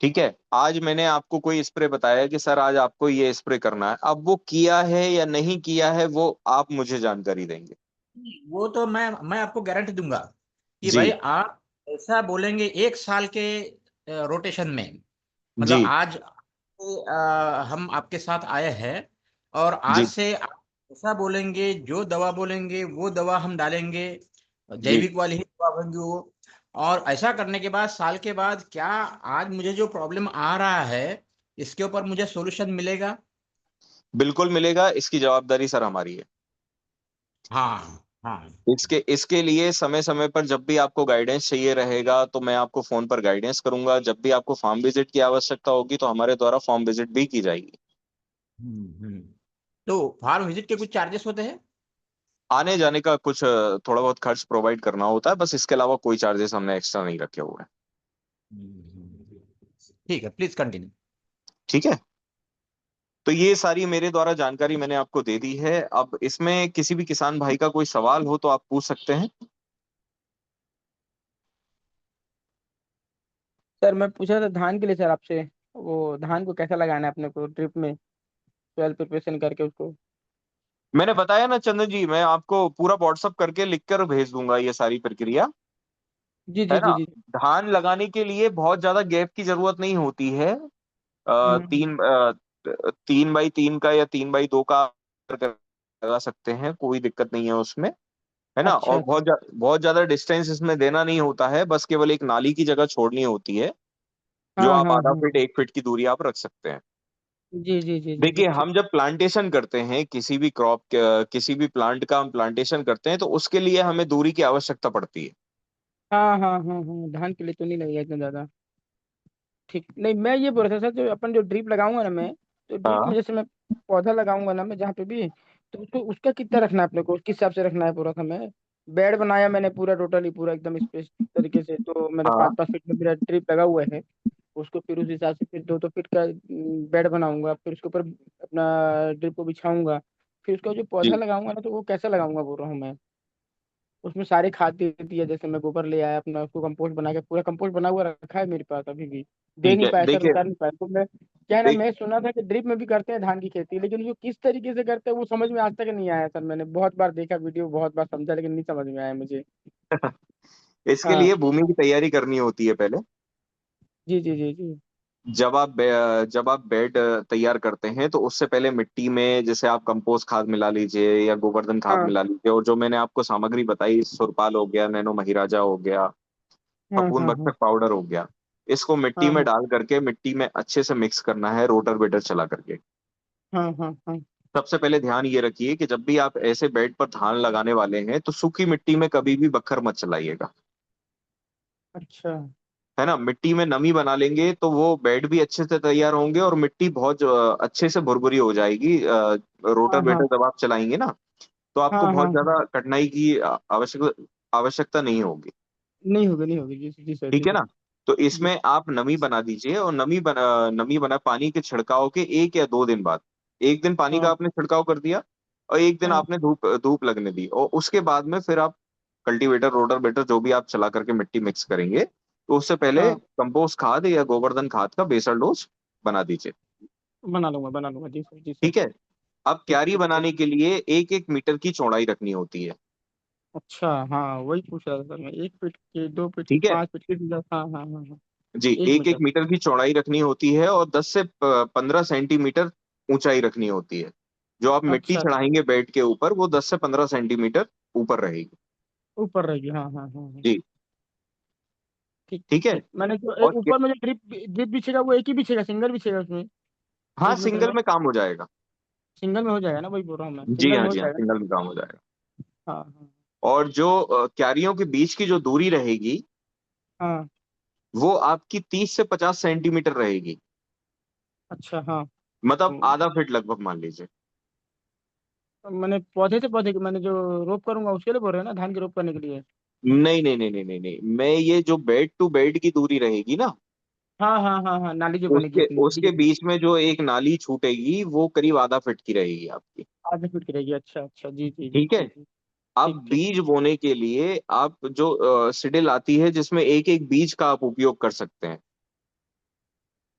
Speaker 2: ठीक है, आज मैंने आपको कोई स्प्रे बताया कि सर आज आपको ये स्प्रे करना है, अब वो किया है या नहीं किया है वो आप मुझे जानकारी देंगे।
Speaker 6: वो तो मैं आपको गारंटी दूंगा कि भाई
Speaker 2: जी
Speaker 6: आप ऐसा बोलेंगे 1 साल के रोटेशन में, मतलब
Speaker 2: जी
Speaker 6: आज हम आपके साथ आए हैं और आज
Speaker 2: जी
Speaker 6: से आप ऐसा बोलेंगे, जो दवा बोलेंगे वो दवा हम डालेंगे,
Speaker 2: जी,
Speaker 6: जैविक वाली ही दवा होंगी वो। और ऐसा करने के बाद साल के बाद क्या आज मुझे जो प्रॉब्लम आ रहा है इसके ऊपर मुझे सॉल्यूशन मिलेगा?
Speaker 2: बिल्कुल मिलेगा, इसकी जवाबदारी सर हमारी है।
Speaker 6: हाँ हाँ।
Speaker 2: इसके इसके लिए समय समय पर जब भी आपको गाइडेंस चाहिए रहेगा तो मैं आपको फोन पर गाइडेंस करूंगा। जब भी आपको फार्म विजिट की आवश्यकता होगी तो हमारे द्वारा फार्म विजिट भी की जाएगी।
Speaker 6: हम्म। तो फार्म विजिट के कुछ चार्जेस होते हैं?
Speaker 2: आने जाने का कुछ थोड़ा बहुत खर्च प्रोवाइड करना होता है, बस इसके अलावा कोई चार्जेस हमने एक्स्ट्रा नहीं रखे हुए हैं।
Speaker 6: ठीक है, प्लीज कंटिन्यू।
Speaker 2: ठीक है, तो ये सारी मेरे द्वारा जानकारी मैंने आपको दे दी है। अब इसमें किसी भी किसान भाई का कोई सवाल हो तो आप पूछ सकते हैं।
Speaker 1: सर मैं पूछा था धान के लिए सर आपसे, वो धान को कैसा लगाना है अपने को ड्रिप में, सॉइल प्रिपरेशन करके उसको।
Speaker 2: मैंने बताया ना चंदन जी, मैं आपको पूरा व्हाट्सअप करके लिख कर भेज दूंगा ये सारी प्रक्रिया,
Speaker 1: जी
Speaker 2: है
Speaker 1: जी
Speaker 2: ना।
Speaker 1: जी जी।
Speaker 2: धान लगाने के लिए बहुत ज्यादा गैप की जरूरत नहीं होती है।
Speaker 1: हम्म,
Speaker 2: 3x3 का या 3x2 का लगा सकते हैं, कोई दिक्कत नहीं है उसमें, है ना।
Speaker 1: अच्छा
Speaker 2: और
Speaker 1: अच्छा।
Speaker 2: बहुत ज्यादा डिस्टेंस इसमें देना नहीं होता है, बस केवल एक नाली की जगह छोड़नी होती है, जो
Speaker 1: हाँ
Speaker 2: आप
Speaker 1: हाँ
Speaker 2: आधा
Speaker 1: हाँ।
Speaker 2: फीट 1 फीट की दूरी आप रख सकते हैं।
Speaker 1: जी जी जी जी जी,
Speaker 2: देखिए,
Speaker 1: ठीक।
Speaker 2: हम जब प्लांटेशन करते हैं किसी भी क्रॉप, किसी भी प्लांट का हम प्लांटेशन करते हैं तो उसके लिए हमें दूरी की आवश्यकता पड़ती है।
Speaker 1: हाँ हाँ हाँ हाँ, धान के लिए तो नहीं लगेगा इतना ज्यादा। ठीक, नहीं मैं ये बोल रहा था सर, जो अपन जो ड्रिप लगाऊंगा ना मैं, तो ड्रिप में
Speaker 2: हाँ
Speaker 1: जैसे मैं पौधा लगाऊंगा ना मैं जहाँ पे भी, तो उसको उसका कितना रखना है अपने को, किस हिसाब से रखना है पूरा का। मैं बेड बनाया मैंने पूरा, टोटली पूरा एकदम स्पेस तरीके से, तो मैंने
Speaker 2: हाँ
Speaker 1: 5-5 फीट में मेरा ड्रिप लगा हुआ है। उसको फिर उस हिसाब से फिर 2-2 फीट का बेड बनाऊंगा, फिर उसके ऊपर अपना ड्रिप को बिछाऊंगा। फिर उसका जो पौधा
Speaker 2: जी,
Speaker 1: लगाऊंगा ना, तो वो कैसे लगाऊंगा बोल रहा हूँ मैं। उसमें सारी खाद दे दिया, जैसे मैं गोबर ले आया अपना, उसको कंपोस्ट बना के, पूरा कंपोस्ट बना हुआ रखा है मेरे पास अभी भी। दे
Speaker 2: ठीक
Speaker 1: नहीं
Speaker 2: है।
Speaker 1: पाया सर,
Speaker 2: देखिए,
Speaker 1: उतार नहीं पाया, तो मैं क्या है ना, मैं सुना था कि ड्रिप में भी करते हैं धान की खेती, लेकिन वो किस तरीके से करते हैं वो समझ में आज तक नहीं आया सर। मैंने बहुत बार देखा वीडियो, बहुत बार समझा, लेकिन नहीं समझ में आया मुझे।
Speaker 2: इसके
Speaker 1: हाँ।
Speaker 2: लिए भूमि की तैयारी करनी होती है पहले।
Speaker 1: जी जी जी जी।
Speaker 2: जब आप बेड तैयार करते हैं तो उससे पहले मिट्टी में जैसे आप कंपोस्ट खाद मिला लीजिए या गोवर्धन खाद
Speaker 1: हाँ
Speaker 2: मिला लीजिए, और जो मैंने आपको सामग्री बताई, सुरपाल हो गया, नैनो महिराजा हो गया,
Speaker 1: हाँ
Speaker 2: फफूंद
Speaker 1: हाँ हाँ
Speaker 2: भक्षक पाउडर हो गया, इसको मिट्टी
Speaker 1: हाँ
Speaker 2: में
Speaker 1: हाँ
Speaker 2: डाल करके मिट्टी में अच्छे से मिक्स करना है, रोटर वेटर चला करके।
Speaker 1: हाँ हाँ हाँ।
Speaker 2: सबसे पहले ध्यान ये रखिए कि जब भी आप ऐसे बेड पर धान लगाने वाले हैं तो सूखी मिट्टी में कभी भी बखर मत चलाइएगा,
Speaker 1: अच्छा।
Speaker 2: है ना। मिट्टी में नमी बना लेंगे तो वो बेड भी अच्छे से तैयार होंगे और मिट्टी बहुत अच्छे से भुरभुरी हो जाएगी। रोटर
Speaker 1: हाँ हाँ
Speaker 2: वेटर जब आप चलाएंगे ना तो आपको
Speaker 1: हाँ हाँ
Speaker 2: बहुत
Speaker 1: हाँ।
Speaker 2: ज्यादा कठिनाई की आवश्यकता नहीं होगी।
Speaker 1: नहीं होगी नहीं होगी, जी जी सर,
Speaker 2: ठीक
Speaker 1: जी
Speaker 2: है
Speaker 1: सर।
Speaker 2: ना। तो
Speaker 1: जी।
Speaker 2: इसमें आप नमी बना दीजिए, और नमी बना पानी के छिड़काव के 1 या 2 दिन बाद, एक दिन पानी का
Speaker 1: हाँ
Speaker 2: आपने छिड़काव कर दिया और एक दिन
Speaker 1: हाँ
Speaker 2: आपने धूप धूप लगने दी, और उसके बाद में फिर आप कल्टीवेटर रोटर वेटर जो भी आप चला करके मिट्टी मिक्स करेंगे, तो उससे पहले
Speaker 1: हाँ
Speaker 2: कंपोस्ट खाद या गोवर्धन खाद का बेसल डोज बना दीजिए।
Speaker 1: बना लूंगा जी सर, जी सर।
Speaker 2: ठीक है। अब
Speaker 1: ठीक
Speaker 2: क्यारी
Speaker 1: ठीक ठीक।
Speaker 2: बनाने के लिए 1-1 मीटर की चौड़ाई रखनी होती है।
Speaker 1: अच्छा हाँ, वही पूछ रहा था सर मैं, 1 फीट की, 2 फीट की,
Speaker 2: ठीक है
Speaker 1: 5 फीट की, हाँ हाँ हाँ हाँ।
Speaker 2: जी,
Speaker 1: एक
Speaker 2: एक एक
Speaker 1: मीटर
Speaker 2: मीटर की चौड़ाई रखनी होती है और 10 से 15 सेंटीमीटर ऊंचाई रखनी होती है। जो आप मिट्टी
Speaker 1: अच्छा अच्छा,
Speaker 2: चढ़ाएंगे बेड के ऊपर वो 10 से 15 सेंटीमीटर ऊपर रहेगी।
Speaker 1: ऊपर रहेगी, हाँ हाँ हाँ हाँ।
Speaker 2: जी।
Speaker 1: ठीक ठीक
Speaker 2: ठीक है।
Speaker 1: ठीक, मैंने जो
Speaker 2: और
Speaker 1: ऊपर में जो ड्रिप ड्रिप बिछेगा वो एक ही बिछेगा, सिंगल बिछेगा उसमें,
Speaker 2: हाँ,
Speaker 1: 1 मीटर
Speaker 2: सिंगल
Speaker 1: में?
Speaker 2: में काम हो जाएगा।
Speaker 1: सिंगल में हो जाएगा ना, वही बोल रहा हूँ मैं,
Speaker 2: जी
Speaker 1: सिंगल
Speaker 2: हाँ,
Speaker 1: में हो
Speaker 2: जी हाँ,
Speaker 1: जाएगा ना?
Speaker 2: सिंगल में काम हो जाएगा।
Speaker 1: हाँ हाँ
Speaker 2: और जो क्यारियों के बीच की जो दूरी रहेगी
Speaker 1: हाँ।
Speaker 2: वो आपकी 30 से 50 सेंटीमीटर रहेगी।
Speaker 1: अच्छा हाँ।
Speaker 2: मतलब
Speaker 1: तो
Speaker 2: आधा फीट लगभग मान लीजिए।
Speaker 1: मैंने पौधे से पौधे के, मैंने जो रोप करूंगा उसके लिए बोल रहे हैं ना, धान की रोप करने के लिए?
Speaker 2: नहीं नहीं नहीं नहीं नहीं नहीं, मैं ये जो बेड टू बेड की दूरी रहेगी ना,
Speaker 1: हाँ हाँ हाँ हाँ, नाली जो बनेगी
Speaker 2: उसके
Speaker 1: अपनी, ठीक
Speaker 2: उसके
Speaker 1: है।
Speaker 2: बीच में जो एक नाली छूटेगी वो करीब आधा फीट की रहेगी आपकी।
Speaker 1: 8 फीट की रहेगी, अच्छा अच्छा, जी जी जी
Speaker 2: ठीक है।
Speaker 1: जी जी।
Speaker 2: अब
Speaker 1: ठीक ठीक
Speaker 2: बीज
Speaker 1: ठीक।
Speaker 2: बोने के लिए आप जो सिडिल आती है जिसमें एक एक बीज का आप उपयोग कर सकते हैं।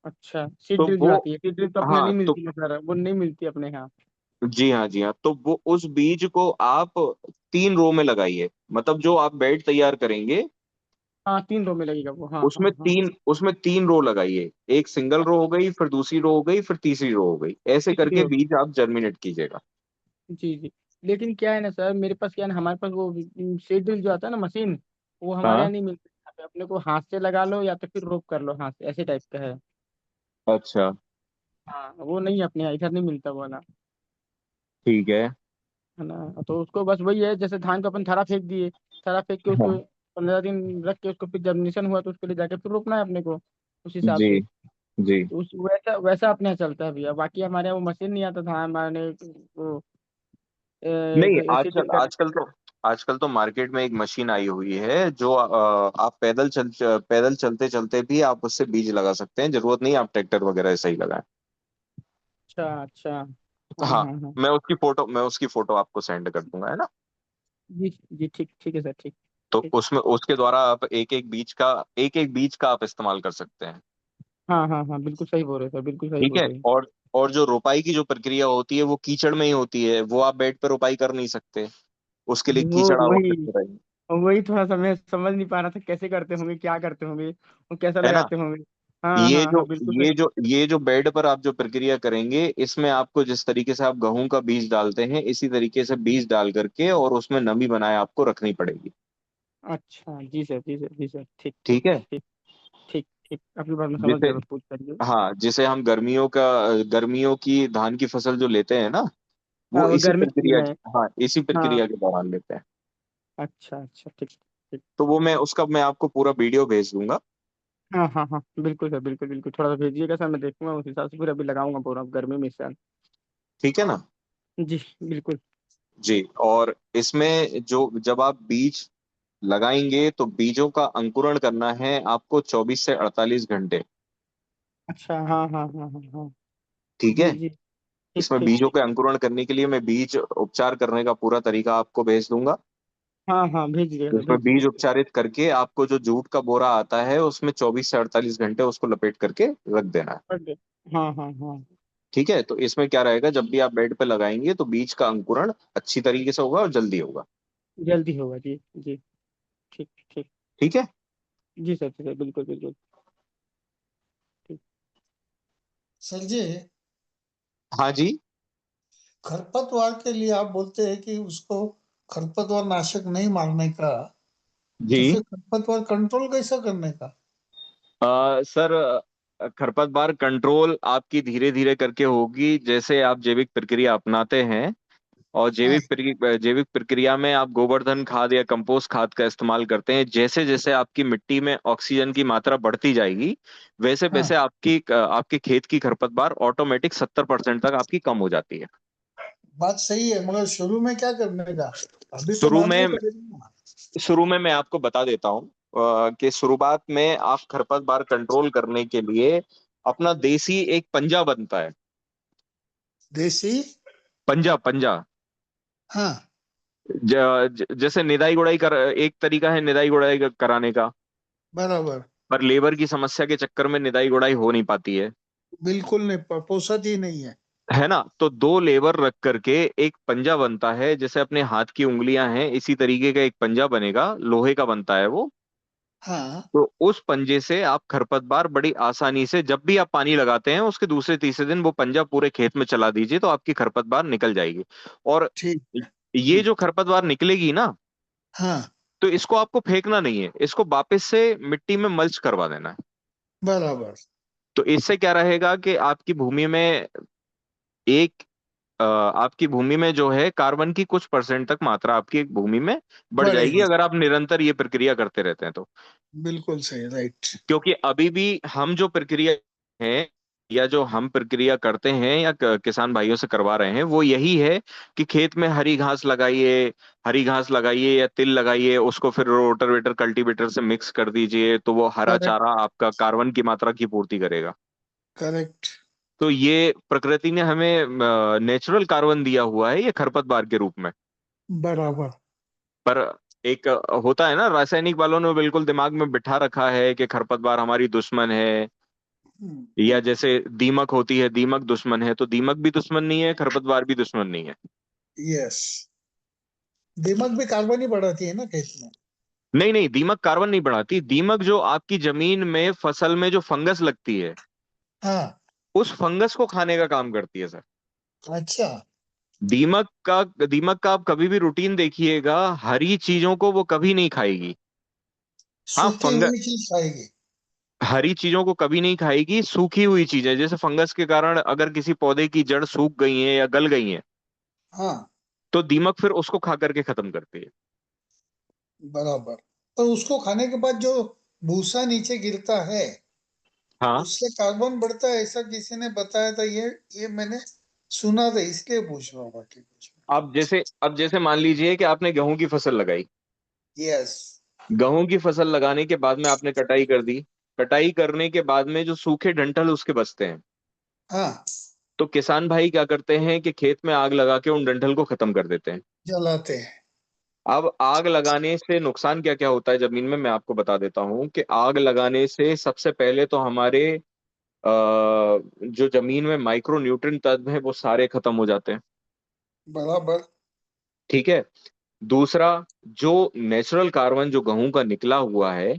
Speaker 1: अच्छा, सीड
Speaker 2: तो
Speaker 1: ड्रिल जो
Speaker 2: वो
Speaker 1: आती है, सीड ड्रिल तो अपने
Speaker 2: हाँ
Speaker 1: नहीं
Speaker 2: तो
Speaker 1: मिलती है सर, वो नहीं मिलती अपने यहाँ।
Speaker 2: जी हाँ, जी हाँ, तो वो उस बीज को आप 3 रो में लगाइए। मतलब जो आप बेड तैयार करेंगे
Speaker 1: हाँ, 3 रो में लगेगा वो, हाँ हाँ हाँ।
Speaker 2: उसमें तीन रो लगाइए। एक सिंगल रो हो गई, फिर दूसरी रो हो गई, फिर तीसरी रो हो गई, ऐसे
Speaker 1: तीसरी
Speaker 2: करके
Speaker 1: रो,
Speaker 2: बीज आप जर्मिनेट कीजिएगा।
Speaker 1: जी जी। लेकिन क्या है ना सर, मेरे पास क्या है ना, हमारे पास वो सीड ड्रिल जो आता है ना मशीन, वो हमारे
Speaker 2: हाँ।
Speaker 1: यहाँ नहीं मिलती। यहाँ पे अपने को हाथ से लगा लो या तो फिर रोप कर लो हाथ से, ऐसे टाइप का है।
Speaker 2: अच्छा।
Speaker 1: हाँ, वो नहीं अपने यहाँ इधर नहीं मिलता वो ना,
Speaker 2: ठीक है।
Speaker 1: है ना। तो उसको बस वही है, जैसे धान को अपन थरा फेंक दिए, थरा फेंक के उसको
Speaker 2: हाँ।
Speaker 1: 15 दिन रख के उसको फिर जर्मिनेशन हुआ तो उसके लिए जाके फिर रोपना है अपने को, उस हिसाब
Speaker 2: जी
Speaker 1: से।
Speaker 2: जी।
Speaker 1: तो उस वैसा वैसा अपने यहाँ चलता है भैया, बाकी हमारे यहाँ वो मशीन नहीं आता था हमारे वो
Speaker 2: नहीं,
Speaker 1: एसिड ड्रिल करने।
Speaker 2: आजकल तो मार्केट में एक मशीन आई हुई है जो आप पैदल चलते चलते भी आप उससे बीज लगा सकते हैं। जरूरत नहीं आप ट्रैक्टर वगैरह ऐसा ही लगाएं।
Speaker 1: अच्छा अच्छा, हाँ
Speaker 2: हाँ,
Speaker 1: हाँ हाँ।
Speaker 2: मैं उसकी फोटो आपको सेंड कर दूंगा, है ना।
Speaker 1: जी जी, ठीक ठीक है सर, ठीक
Speaker 2: तो
Speaker 1: ठीक।
Speaker 2: उसमें उसके द्वारा आप एक एक बीज का आप इस्तेमाल कर सकते हैं।
Speaker 1: हाँ हाँ हाँ, बिल्कुल सही बोल रहे हो सर, बिल्कुल सही
Speaker 2: ठीक
Speaker 1: बोल
Speaker 2: है।
Speaker 1: रहे हैं।
Speaker 2: और जो रोपाई की जो प्रक्रिया होती है वो कीचड़ में ही होती है, वो आप बेड पे रोपाई कर नहीं सकते। उसके लिए
Speaker 1: वो
Speaker 2: कीचड़
Speaker 1: वही
Speaker 2: आवश्यक रहेगी।
Speaker 1: वही थोड़ा सा मैं समझ नहीं पा रहा था, कैसे करते होंगे, क्या करते होंगे, वो कैसा
Speaker 2: है ना।
Speaker 1: लगाते होंगे। हाँ
Speaker 2: ये
Speaker 1: हाँ
Speaker 2: जो
Speaker 1: हाँ, बिल्कुल
Speaker 2: ये
Speaker 1: सही।
Speaker 2: जो ये जो बेड पर आप जो प्रक्रिया करेंगे इसमें आपको जिस तरीके से आप गेहूं का बीज डालते हैं इसी तरीके से बीज डाल करके और उसमें नमी बनाए आपको रखनी पड़ेगी।
Speaker 1: अच्छा, जी सर, जी सर, जी सर, ठीक ठीक
Speaker 2: ठीक है।
Speaker 1: ठीक ठीक ठीक, अगली बार मैं समझ
Speaker 2: जिसे
Speaker 1: गया, बस पूछ करिए।
Speaker 2: हाँ, जिसे हम गर्मियों की धान की फसल जो लेते हैं ना,
Speaker 1: हाँ,
Speaker 2: वो
Speaker 1: वो गर्मी के लिए है।
Speaker 2: इसी
Speaker 1: हाँ,
Speaker 2: प्रक्रिया के दौरान लेते हैं।
Speaker 1: अच्छा अच्छा, ठीक ठीक।
Speaker 2: तो वो मैं आपको पूरा वीडियो भेज दूंगा।
Speaker 1: हाँ हाँ हाँ, बिल्कुल सर, बिल्कुल बिल्कुल, थोड़ा सा भेजिएगा सर, मैं देखूंगा उस हिसाब से, फिर अभी लगाऊंगा पूरा गर्मी में इस साल।
Speaker 2: ठीक है ना।
Speaker 1: जी बिल्कुल।
Speaker 2: जी। और इसमें जो जब आप बीज लगाएंगे तो बीजों का अंकुरण करना है आपको 24 से 48 घंटे।
Speaker 1: अच्छा, हाँ हाँ हाँ हाँ हाँ।
Speaker 2: ठीक
Speaker 1: जी
Speaker 2: है।
Speaker 1: जी, ठीक
Speaker 2: इसमें
Speaker 1: ठीक
Speaker 2: बीजों
Speaker 1: ठीक।
Speaker 2: के अंकुरण करने के लिए मैं बीज उपचार करने का पूरा तरीका आपको भेज दूंगा।
Speaker 1: हाँ हाँ, भेज दीजिएगा सर,
Speaker 2: उसमें
Speaker 1: भेज
Speaker 2: बीज
Speaker 1: दीजिएगा।
Speaker 2: उपचारित करके आपको जो जूट का बोरा आता है उसमें 24 से 48 घंटे उसको लपेट करके रख देना है।
Speaker 1: कर दे। हाँ हाँ हाँ।
Speaker 2: ठीक है। तो इसमें क्या रहेगा, जब भी आप बेड पे लगाएंगे तो बीज का अंकुरण अच्छी तरीके से होगा और जल्दी होगा।
Speaker 1: जल्दी होगा जी जी, ठीक ठीक।
Speaker 2: ठीक है।
Speaker 1: जी सर, जी सर, बिल्कुल बिल्कुल, ठीक।
Speaker 7: सर जी,
Speaker 2: हाँ जी।
Speaker 7: खरपतवार के लिए आप बोलते हैं कि उसको खरपतवार नाशक नहीं मारने का, तो
Speaker 2: जी।
Speaker 7: फिर खरपतवार कंट्रोल कैसा करने का?
Speaker 2: सर, खरपतवार कंट्रोल आपकी धीरे धीरे करके होगी जैसे आप जैविक प्रक्रिया अपनाते हैं। और
Speaker 7: हाँ,
Speaker 2: जैविक प्रक्रिया में आप गोवर्धन खाद या कंपोस्ट खाद का इस्तेमाल करते हैं। जैसे जैसे आपकी मिट्टी में ऑक्सीजन की मात्रा बढ़ती जाएगी वैसे
Speaker 7: हाँ,
Speaker 2: वैसे आपके खेत की खरपतवार ऑटोमेटिक 70% तक आपकी कम हो जाती है।
Speaker 7: बात सही है, मगर शुरू में क्या करने का? अभी तो
Speaker 2: शुरू
Speaker 7: मालूम
Speaker 2: में
Speaker 7: पड़ेगा ना।
Speaker 2: शुरू में मैं आपको बता देता हूँ कि शुरुआत में आप खरपतवार कंट्रोल करने के लिए अपना देसी एक पंजा बनता है।
Speaker 7: देसी,
Speaker 2: पंजा पंजा।
Speaker 7: हाँ,
Speaker 2: जैसे निदाई गुड़ाई कर एक तरीका है निदाई गुड़ाई कराने का।
Speaker 7: बराबर,
Speaker 2: पर लेबर की समस्या के चक्कर में निदाई गुड़ाई हो नहीं पाती है।
Speaker 7: बिल्कुल नहीं, पोषत ही नहीं
Speaker 2: है ना? तो दो लेबर रख करके एक पंजा बनता है, जैसे अपने हाथ की उंगलियां हैं इसी तरीके का एक पंजा बनेगा, लोहे का बनता है वो।
Speaker 7: हाँ,
Speaker 2: तो उस पंजे से आप खरपतवार बड़ी आसानी से, जब भी आप पानी लगाते हैं उसके दूसरे तीसरे दिन वो पंजा पूरे खेत में चला दीजिए तो आपकी खरपतवार निकल जाएगी। और
Speaker 7: ठीक।
Speaker 2: ये जो खरपतवार निकलेगी ना,
Speaker 7: हाँ,
Speaker 2: तो इसको आपको फेंकना नहीं है, इसको वापस से मिट्टी में मल्च करवा देना है।
Speaker 7: बराबर।
Speaker 2: तो इससे क्या रहेगा कि आपकी भूमि में एक आपकी भूमि में जो है कार्बन की कुछ परसेंट तक मात्रा आपकी भूमि में बढ़ जाएगी,
Speaker 7: बढ़ेगी।
Speaker 2: अगर आप निरंतर ये प्रक्रिया करते रहते हैं तो।
Speaker 7: बिल्कुल सही, राइट।
Speaker 2: क्योंकि अभी भी हम जो प्रक्रिया है, या जो हम प्रक्रिया करते हैं या किसान भाइयों से करवा रहे हैं, वो यही है कि खेत में हरी घास लगाइए, हरी घास लगाइए या तिल लगाइए, उसको फिर रोटावेटर कल्टीवेटर से मिक्स कर दीजिए, तो वो हरा
Speaker 7: करेक्ट,
Speaker 2: चारा आपका कार्बन की मात्रा की पूर्ति करेगा।
Speaker 7: करेक्ट।
Speaker 2: तो ये प्रकृति ने हमें नेचुरल कार्बन दिया हुआ है, ये खरपतवार के रूप में।
Speaker 7: बराबर।
Speaker 2: पर एक होता है ना, रासायनिक वालों ने बिल्कुल दिमाग में बिठा रखा है कि खरपतवार हमारी दुश्मन है, या जैसे दीमक होती है, दीमक दुश्मन है, तो दीमक भी दुश्मन नहीं है, खरपतवार भी दुश्मन नहीं है।
Speaker 7: यस। दिमाग भी कार्बन ही बढ़ाती है ना खेत में।
Speaker 2: नहीं नहीं, दीमक कार्बन नहीं बढ़ाती, दीमक जो आपकी जमीन में फसल में जो फंगस लगती है,
Speaker 7: हाँ।
Speaker 2: उस फंगस को खाने का काम करती है सर।
Speaker 7: अच्छा।
Speaker 2: दीमक का आप कभी भी रूटीन देखिएगा, हरी चीजों को वो कभी नहीं खाएगी। हाँ,
Speaker 7: सूखी हुई चीज खाएगी।
Speaker 2: हरी चीजों को कभी नहीं खाएगी, सूखी हुई चीजें, जैसे फंगस के कारण अगर किसी पौधे की जड़ सूख गई है या गल गई है,
Speaker 7: हाँ,
Speaker 2: तो दीमक फिर उसको खा करके खत्म करती है।
Speaker 7: बराबर। तो उसको खाने के बाद जो भूसा नीचे गिरता है,
Speaker 2: हाँ।
Speaker 7: उससे कार्बन बढ़ता है, ऐसा किसी ने बताया था। ये मैंने सुना था, इसलिए पूछ रहा हूँ, बाकी कुछ
Speaker 2: अब जैसे मान लीजिए कि आपने गेहूं की फसल लगाई।
Speaker 7: नहीं। यस।
Speaker 2: गेहूं की फसल लगाने के बाद में आपने कटाई कर दी। कटाई करने के बाद में जो सूखे डंठल उसके बचते हैं,
Speaker 7: हाँ,
Speaker 2: तो किसान भाई क्या करते हैं कि खेत में आग लगा के उन डंठल को खत्म कर देते हैं।
Speaker 7: जलाते हैं।
Speaker 2: अब आग लगाने से नुकसान क्या क्या होता है जमीन में, मैं आपको बता देता हूँ कि आग लगाने से सबसे पहले तो हमारे जो जमीन में माइक्रो न्यूट्रिएंट तत्व है वो सारे खत्म हो जाते हैं।
Speaker 7: बराबर।
Speaker 2: ठीक है। दूसरा, जो नेचुरल कार्बन जो गेहूं का निकला हुआ है,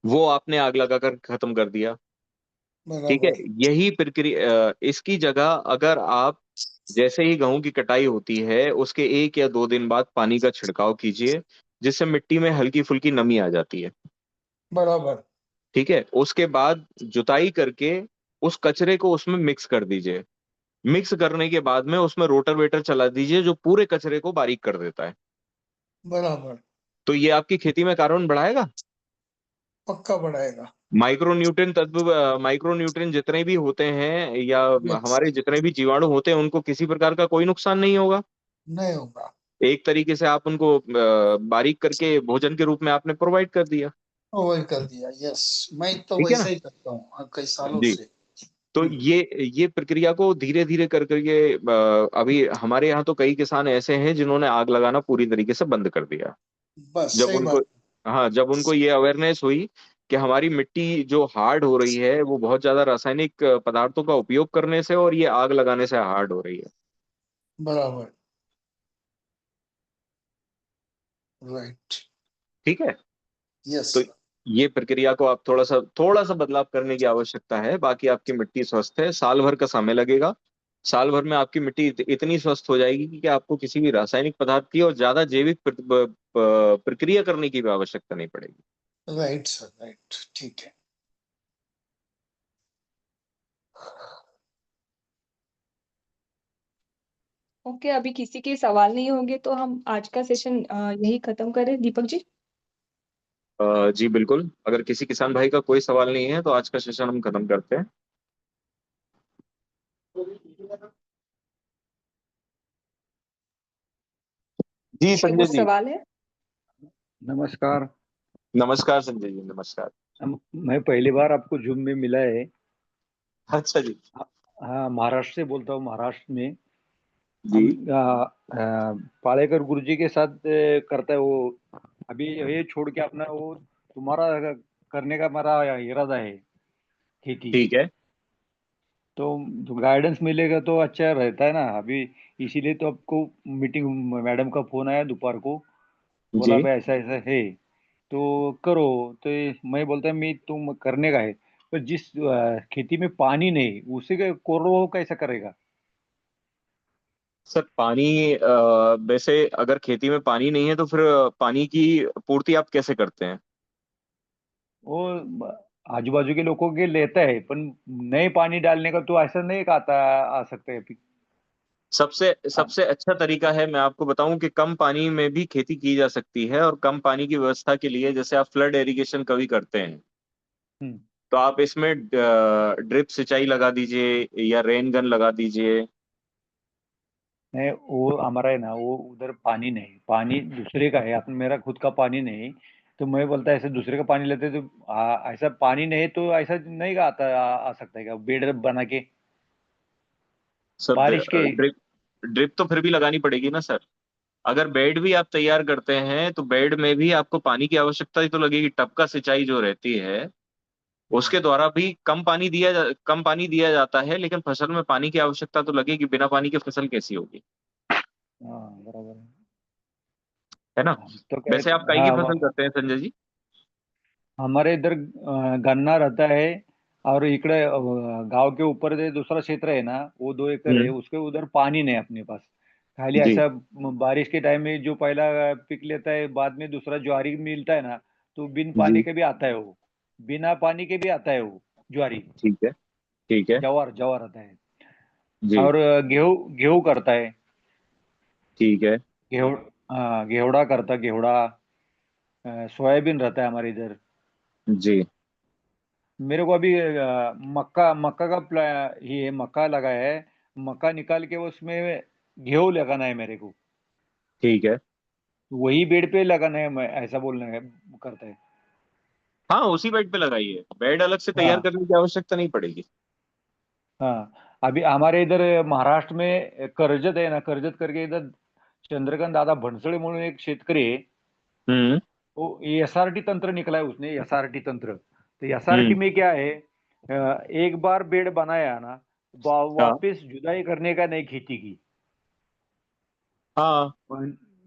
Speaker 2: वो आपने आग लगाकर खत्म कर दिया। ठीक है।
Speaker 7: बराबर।
Speaker 2: यही प्रक्रिया, इसकी जगह अगर आप जैसे ही गेहूं की कटाई होती है उसके 1 या 2 दिन बाद पानी का छिड़काव कीजिए, जिससे मिट्टी में हल्की फुल्की नमी आ जाती है।
Speaker 7: बराबर।
Speaker 2: ठीक है। उसके बाद जुताई करके उस कचरे को उसमें मिक्स कर दीजिए। मिक्स करने के बाद में उसमें रोटावेटर चला दीजिए, जो पूरे कचरे को बारीक कर देता है।
Speaker 7: बराबर।
Speaker 2: तो ये आपकी खेती में कार्बन बढ़ाएगा।
Speaker 7: पक्का बढ़ाएगा।
Speaker 2: माइक्रो न्यूट्रिएंट जितने भी होते हैं, या
Speaker 7: यस।
Speaker 2: हमारे जितने भी जीवाणु होते हैं, उनको किसी प्रकार का कोई नुकसान नहीं होगा।
Speaker 7: नहीं होगा।
Speaker 2: एक तरीके से आप उनको बारीक करके भोजन के रूप में आपने प्रोवाइड कर दिया।
Speaker 7: वही कर दिया। यस। मैं तो
Speaker 2: ठीक है ना?
Speaker 7: वैसा ही करता हूँ कई सालों
Speaker 2: जी।
Speaker 7: से।
Speaker 2: तो ये प्रक्रिया को धीरे धीरे कर करके अभी हमारे यहाँ तो कई किसान ऐसे हैं जिन्होंने आग लगाना पूरी तरीके से बंद कर दिया।
Speaker 7: बस
Speaker 2: जब
Speaker 7: सही
Speaker 2: उनको
Speaker 7: बात।
Speaker 2: हाँ, जब उनको ये अवेयरनेस हुई कि हमारी मिट्टी जो हार्ड हो रही है वो बहुत ज्यादा रासायनिक पदार्थों का उपयोग करने से और ये आग लगाने से हार्ड हो रही है।
Speaker 7: बराबर। राइट।
Speaker 2: ठीक है।
Speaker 7: यस
Speaker 2: तो
Speaker 7: सर।
Speaker 2: ये प्रक्रिया को आप थोड़ा सा बदलाव करने की आवश्यकता है, बाकी आपकी मिट्टी स्वस्थ है। साल भर का समय लगेगा। साल भर में आपकी मिट्टी इतनी स्वस्थ हो जाएगी कि आपको किसी भी रासायनिक पदार्थ की और ज्यादा जैविक प्रक्रिया करने की भी आवश्यकता नहीं पड़ेगी।
Speaker 7: Right sir, right. ठीक है।
Speaker 8: ओके, अभी किसी के सवाल नहीं होंगे तो हम आज का सेशन यही खत्म करें, दीपक जी।
Speaker 2: जी बिल्कुल, अगर किसी किसान भाई का कोई सवाल नहीं है तो आज का सेशन हम खत्म करते हैं। जी
Speaker 8: के
Speaker 2: संजय
Speaker 8: कुछ
Speaker 2: जी।
Speaker 8: सवाल है?
Speaker 9: नमस्कार।
Speaker 2: नमस्कार संजय जी, नमस्कार।
Speaker 9: मैं पहली बार आपको जूम में मिला है।
Speaker 2: अच्छा जी।
Speaker 9: हाँ, महाराष्ट्र से बोलता हूँ। महाराष्ट्र में
Speaker 2: जी।
Speaker 9: हम पालेकर गुरुजी के साथ करता है वो। अभी ये छोड़ के अपना वो तुम्हारा करने का मेरा इरादा है खेती।
Speaker 2: ठीक है।
Speaker 9: तो गाइडेंस मिलेगा तो अच्छा रहता है ना अभी। इसीलिए तो आपको मीटिंग, मैडम का फोन आया दोपहर को, बोला
Speaker 2: जी
Speaker 9: भाई ऐसा ऐसा है तो करो। तो मैं बोलता मैं तुम करने का है, पर जिस खेती में पानी नहीं उसे कोरडवाहू कैसा करेगा?
Speaker 2: सर, पानी वैसे अगर खेती में पानी नहीं है तो फिर पानी की पूर्ति आप कैसे करते हैं?
Speaker 9: वो आजू बाजू के लोगों के लेता है, पर नए पानी डालने का तो ऐसा नहीं आता आ सकता है अभी।
Speaker 2: सबसे सबसे अच्छा तरीका है, मैं आपको बताऊं कि कम पानी में भी खेती की जा सकती है, और कम पानी की व्यवस्था के लिए जैसे आप फ्लड इरिगेशन कभी करते हैं
Speaker 9: हम्म।
Speaker 2: तो आप इसमें ड्रिप सिंचाई लगा दीजिए या रेन गन लगा दीजिए।
Speaker 9: नहीं, वो हमारा है ना, वो उधर पानी नहीं, पानी दूसरे का है, अपन मेरा खुद का पानी नहीं। तो मैं बोलता ऐसे दूसरे का पानी लेते तो ऐसा पानी नहीं तो ऐसा नहीं आता आ सकता है क्या बेड बना के
Speaker 2: सब
Speaker 9: बारिश के?
Speaker 2: ड्रिप ड्रिप तो फिर भी लगानी पड़ेगी ना सर। अगर बेड भी आप तैयार करते हैं तो बेड में भी आपको पानी की आवश्यकता ही तो लगेगी। टपका सिंचाई जो रहती है उसके द्वारा भी कम पानी दिया जाता है, लेकिन फसल में पानी की आवश्यकता तो लगेगी। बिना पानी के फसल कैसी होगी?
Speaker 9: हाँ बराबर है।
Speaker 2: है ना?
Speaker 9: हम तो कह
Speaker 2: वैसे आप काई की
Speaker 9: हाँ
Speaker 2: फसल करते हैं संजय जी?
Speaker 9: हमारे इधर गन्ना रहता है, और इकडे गांव के ऊपर जो दूसरा क्षेत्र है ना, वो 2 एकड़ है,
Speaker 2: हम्म।
Speaker 9: उसके उधर पानी नहीं अपने पास। खाली
Speaker 2: जी
Speaker 9: ऐसा बारिश के टाइम में जो पहला पिक लेता है, बाद में दूसरा ज्वारी मिलता है ना, तो बिन पानी
Speaker 2: जी।
Speaker 9: के भी आता है वो, बिना पानी के भी आता है वो ज्वारी।
Speaker 2: ठीक है। ठीक है।
Speaker 9: जवार जवार आता है।
Speaker 2: जी।
Speaker 9: और गेहूं गेहूं करता है।
Speaker 2: ठीक है।
Speaker 9: गेहूं गेहूड़ा करता, गेहूड़ा। सोयाबीन रहता है हमारे इधर।
Speaker 2: जी।
Speaker 9: मेरे को अभी मक्का मक्का का ये मक्का लगा है। मक्का निकाल के उसमें गेहूं लगाना है मेरे को।
Speaker 2: ठीक है।
Speaker 9: वही बेड पे लगाना है, मैं ऐसा बोलना है करता है।
Speaker 2: हाँ, उसी बेड पे लगाइए, बेड अलग से तैयार
Speaker 9: हाँ
Speaker 2: करने की आवश्यकता नहीं पड़ेगी।
Speaker 9: हाँ। अभी हमारे इधर महाराष्ट्र में कर्जत है ना, कर्जत करके इधर चंद्रकांत दादा भणसळे म्हणून एक शेतकरी है।
Speaker 2: हम्म।
Speaker 9: वो एसआरटी तंत्र निकला है उसने, एसआरटी तंत्र। तो एसआरटी
Speaker 2: हम्म।
Speaker 9: में क्या है, एक बार बेड बनाया ना,
Speaker 2: हाँ।
Speaker 9: वापस जुताई करने का नहीं खेती की।
Speaker 2: हाँ।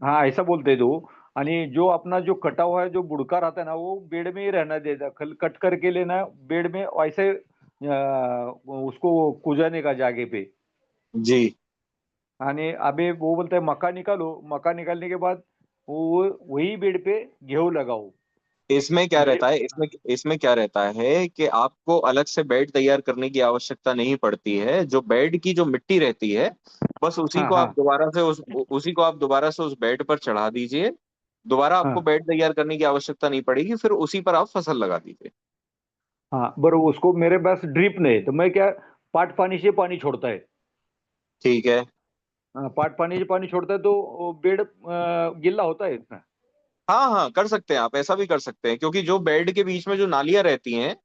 Speaker 9: हाँ ऐसा बोलते हैं तो। आणि जो अपना जो कटा हुआ है, जो बुड़का रहता है ना, वो बेड में ही रहना देता, कट करके लेना बेड में वैसे उसको कुजाने का जागे पे।
Speaker 2: जी।
Speaker 9: आणि अबे वो बोलता है मक्का निकालो, मक्का निकालने के बाद वो वही बेड पे गेहूं लगाओ।
Speaker 2: इसमें क्या
Speaker 9: ये
Speaker 2: रहता है, इसमें क्या रहता है कि आपको अलग से बेड तैयार करने की आवश्यकता नहीं पड़ती है। जो बेड की जो मिट्टी रहती है, बस
Speaker 9: हाँ हाँ
Speaker 2: उसी को आप दोबारा से उस बेड पर चढ़ा दीजिए। दोबारा आपको
Speaker 9: हाँ
Speaker 2: बेड तैयार करने की आवश्यकता नहीं पड़ेगी, फिर उसी पर आप फसल लगा दीजिए।
Speaker 9: हाँ। बरोबर, उसको मेरे पास ड्रिप नहीं, तो मैं क्या, पाट पानी से पानी छोड़ता है।
Speaker 2: ठीक है।
Speaker 9: हाँ, पाट पानी से पानी छोड़ता है तो वो बेड गिल्ला होता है इतना।
Speaker 2: हाँ हाँ, कर सकते हैं, आप ऐसा भी कर सकते हैं, क्योंकि जो बेड के बीच में जो नालियां रहती हैं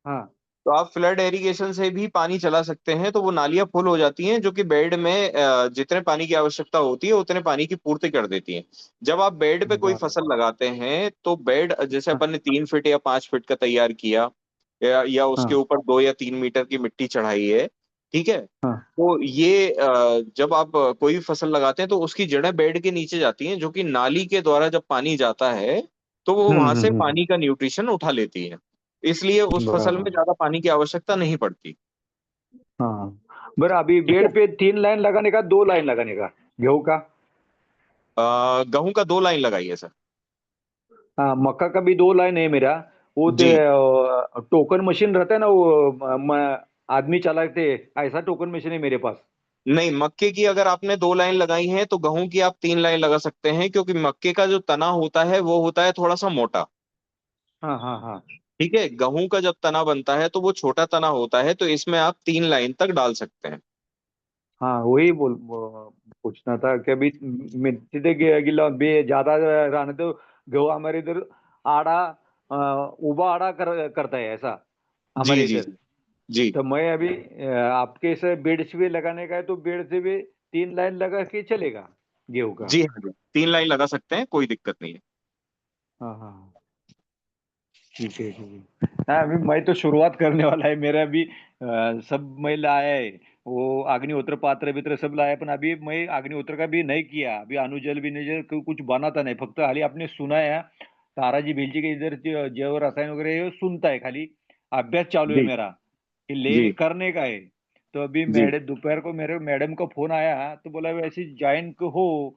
Speaker 9: हाँ
Speaker 2: तो आप फ्लड इरिगेशन से भी पानी चला सकते हैं, तो वो नालियां फुल हो जाती हैं, जो कि बेड में जितने पानी की आवश्यकता होती है उतने पानी की पूर्ति कर देती हैं। जब आप बेड पे कोई फसल
Speaker 9: बराबर।
Speaker 2: लगाते हैं तो बेड जैसे
Speaker 9: हाँ
Speaker 2: अपन ने 3 फीट या 5 फीट का तैयार किया, या उसके
Speaker 9: हाँ
Speaker 2: ऊपर 2 या 3 मीटर की मिट्टी चढ़ाई है। ठीक है।
Speaker 9: हाँ
Speaker 2: तो ये जब आप कोई भी फसल लगाते हैं तो उसकी जड़ें बेड के नीचे जाती हैं, जो कि नाली के द्वारा जब पानी जाता है तो वो वहां से
Speaker 9: हम्म।
Speaker 2: पानी का न्यूट्रिशन उठा लेती है। इसलिए उस फसल में
Speaker 9: बराबर।
Speaker 2: ज्यादा पानी की आवश्यकता नहीं पड़ती।
Speaker 9: हाँ बरं, अभी
Speaker 2: ठीक है।
Speaker 9: बेड पे 3 लाइन लगाने का, 2 लाइन लगाने का गेहूं का?
Speaker 2: गेहूं का 2 लाइन लगाइए सर।
Speaker 9: हाँ, मक्का का भी 2 लाइन है मेरा। वो
Speaker 2: जी।
Speaker 9: टोकन मशीन रहता है ना, वो आदमी चलाते, ऐसा टोकन मशीन है मेरे पास।
Speaker 2: नहीं, मक्के की अगर आपने 2 लाइन लगाई है तो गेहूं की आप 3 लाइन लगा सकते हैं, क्योंकि मक्के का जो तना होता है वो होता है थोड़ा सा मोटा।
Speaker 9: हाँ हाँ हाँ
Speaker 2: ठीक है। गेहूं का जब तना बनता है तो वो छोटा तना होता है, तो इसमें आप 3 लाइन तक डाल सकते हैं।
Speaker 9: हाँ। वही पूछना था कि अभी तिथे गिल्ला बे ज्यादा रहने तो गेहूं हमारे इधर आड़ा उबा आड़ा करता है ऐसा
Speaker 2: जी
Speaker 9: हमारे
Speaker 2: जी
Speaker 9: इधर।
Speaker 2: जी। जी।
Speaker 9: तो मैं अभी आपके से बेड से भी लगाने का है, तो बेड से भी 3 लाइन लगा के चलेगा गेहूं का?
Speaker 2: जी हाँ जी, 3 लाइन लगा सकते हैं, कोई दिक्कत नहीं है।
Speaker 9: हाँ हाँ ठीक है ठीक है। हाँ, अभी मैं तो शुरुआत करने वाला है। मेरा अभी सब मैं लाया है, वो अग्निहोत्र पात्र बित्र सब लाया, पण अभी मैं अग्निहोत्र का भी नहीं किया। अभी अनुजल विनुजल कुछ बनाता नहीं, फक्त खाली आपने सुना है ताराजी भिलजी के इधर जैव रसायन वगैरह ये सुनता है खाली। अभ्यास चालू है
Speaker 2: जी
Speaker 9: मेरा कि ले
Speaker 2: जी
Speaker 9: करने का है। तो अभी
Speaker 2: जी
Speaker 9: दोपहर को मेरे मैडम का फोन आया तो बोला वैसे ज्वाइन हो,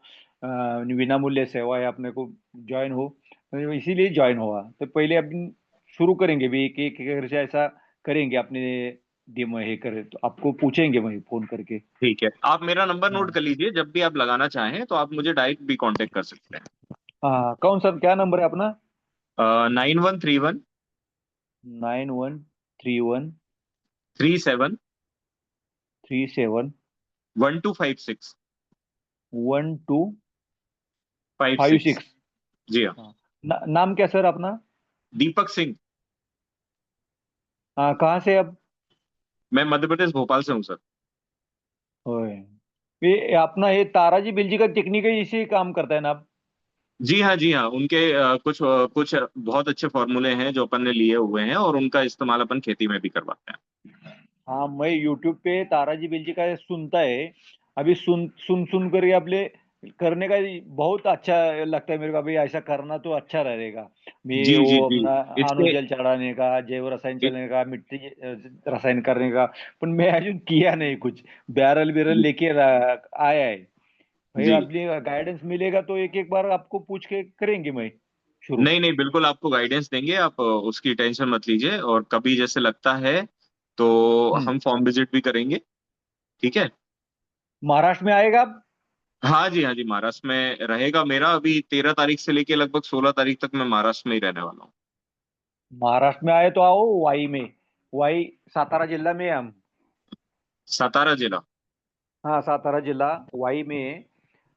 Speaker 9: विनामूल्य सेवा है, अपने को ज्वाइन हो। तो इसीलिए ज्वाइन हुआ। तो पहले अपन शुरू करेंगे भी एक एक करके ऐसा करेंगे अपने डेमो ये करें, तो आपको पूछेंगे वही फोन करके।
Speaker 2: ठीक है, आप मेरा नंबर नोट
Speaker 9: हाँ
Speaker 2: कर लीजिए, जब भी आप लगाना चाहें तो आप मुझे डायरेक्ट भी कांटेक्ट कर सकते हैं।
Speaker 9: हाँ, कौन सा क्या नंबर है अपना?
Speaker 2: 9131
Speaker 9: 9131
Speaker 2: 37
Speaker 9: 37
Speaker 2: 1256
Speaker 9: 1256।
Speaker 2: जी हाँ।
Speaker 9: हाँ, नाम क्या सर अपना?
Speaker 2: दीपक सिंह।
Speaker 9: हाँ, कहाँ से अब?
Speaker 2: मैं मध्य प्रदेश भोपाल से हूँ सर।
Speaker 9: ओए, ये अपना ये ताराजी बिलजी का टेक्निक है, इसी काम करता है ना आप?
Speaker 2: जी हाँ जी हाँ, उनके कुछ बहुत अच्छे फॉर्मूले हैं जो अपन ने लिए हुए हैं, और उनका इस्तेमाल अपन खेती में भी करवाते हैं।
Speaker 9: हाँ, मैं यूट्यूब पे ताराजी बिलजी का सुनता है। अभी सुन सुन सुन कर ये अपने करने का बहुत अच्छा लगता है मेरे को। अभी ऐसा करना तो अच्छा रहेगा। मैं
Speaker 2: जी जी
Speaker 9: वो
Speaker 2: जी।
Speaker 9: अपना
Speaker 2: इसके
Speaker 9: अणुजल चढ़ाने का, जैव रसायन
Speaker 2: इ-
Speaker 9: चलाने का, मिट्टी रसायन करने का, पर मैं अजून किया नहीं कुछ। बैरल बिरल
Speaker 2: जी
Speaker 9: लेके आया है भाई।
Speaker 2: जी।
Speaker 9: अपनी गाइडेंस मिलेगा तो एक एक बार आपको पूछ के करेंगे मैं शुरू।
Speaker 2: नहीं नहीं, बिल्कुल आपको गाइडेंस देंगे, आप उसकी टेंशन मत लीजिए, और कभी जैसे लगता है तो
Speaker 9: हम्म।
Speaker 2: हम फॉर्म विजिट भी करेंगे। ठीक है।
Speaker 9: महाराष्ट्र में आएगा आप?
Speaker 2: हाँ जी हाँ जी, महाराष्ट्र में रहेगा मेरा। अभी 13 तारीख से लेके लगभग 16 तारीख तक मैं महाराष्ट्र में ही रहने वाला हूँ।
Speaker 9: महाराष्ट्र में आए तो आओ वाई में। वाई सातारा जिला में है हम।
Speaker 2: सातारा जिला।
Speaker 9: हाँ, सातारा जिला वाई में है।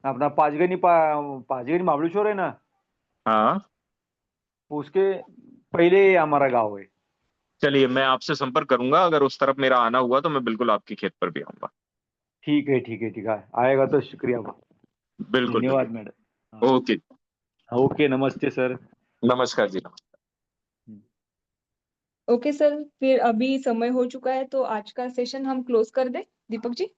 Speaker 9: अपना पाचगणी महाबळेश्वर है ना,
Speaker 2: हाँ,
Speaker 9: उसके पहले ही हमारा गांव है।
Speaker 2: चलिए मैं आपसे संपर्क करूंगा, अगर उस तरफ मेरा आना हुआ तो मैं बिल्कुल आपके खेत पर भी आऊंगा।
Speaker 9: ठीक है ठीक है ठीक है, आएगा तो शुक्रिया।
Speaker 2: बिल्कुल
Speaker 9: धन्यवाद
Speaker 2: बिल्कुल।
Speaker 9: मैडम। हाँ,
Speaker 2: ओके।
Speaker 9: ओके, नमस्ते सर।
Speaker 2: नमस्कार जी।
Speaker 8: ओके सर, फिर अभी समय हो चुका है तो आज का सेशन हम क्लोज कर दें दीपक जी।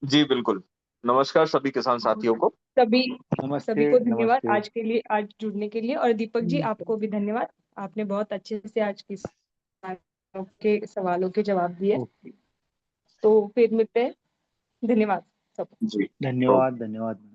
Speaker 2: जी बिल्कुल। नमस्कार सभी किसान साथियों को।
Speaker 8: सभी
Speaker 9: नमस्ते
Speaker 8: सभी को धन्यवाद
Speaker 9: नमस्ते।
Speaker 8: आज के लिए, आज जुड़ने के लिए। और दीपक जी आपको भी धन्यवाद, आपने बहुत अच्छे से आज किसानों के सवालों के जवाब दिए।
Speaker 9: ओके,
Speaker 8: तो फिर मिलते हैं, धन्यवाद सब।
Speaker 2: जी।
Speaker 9: धन्यवाद धन्यवाद।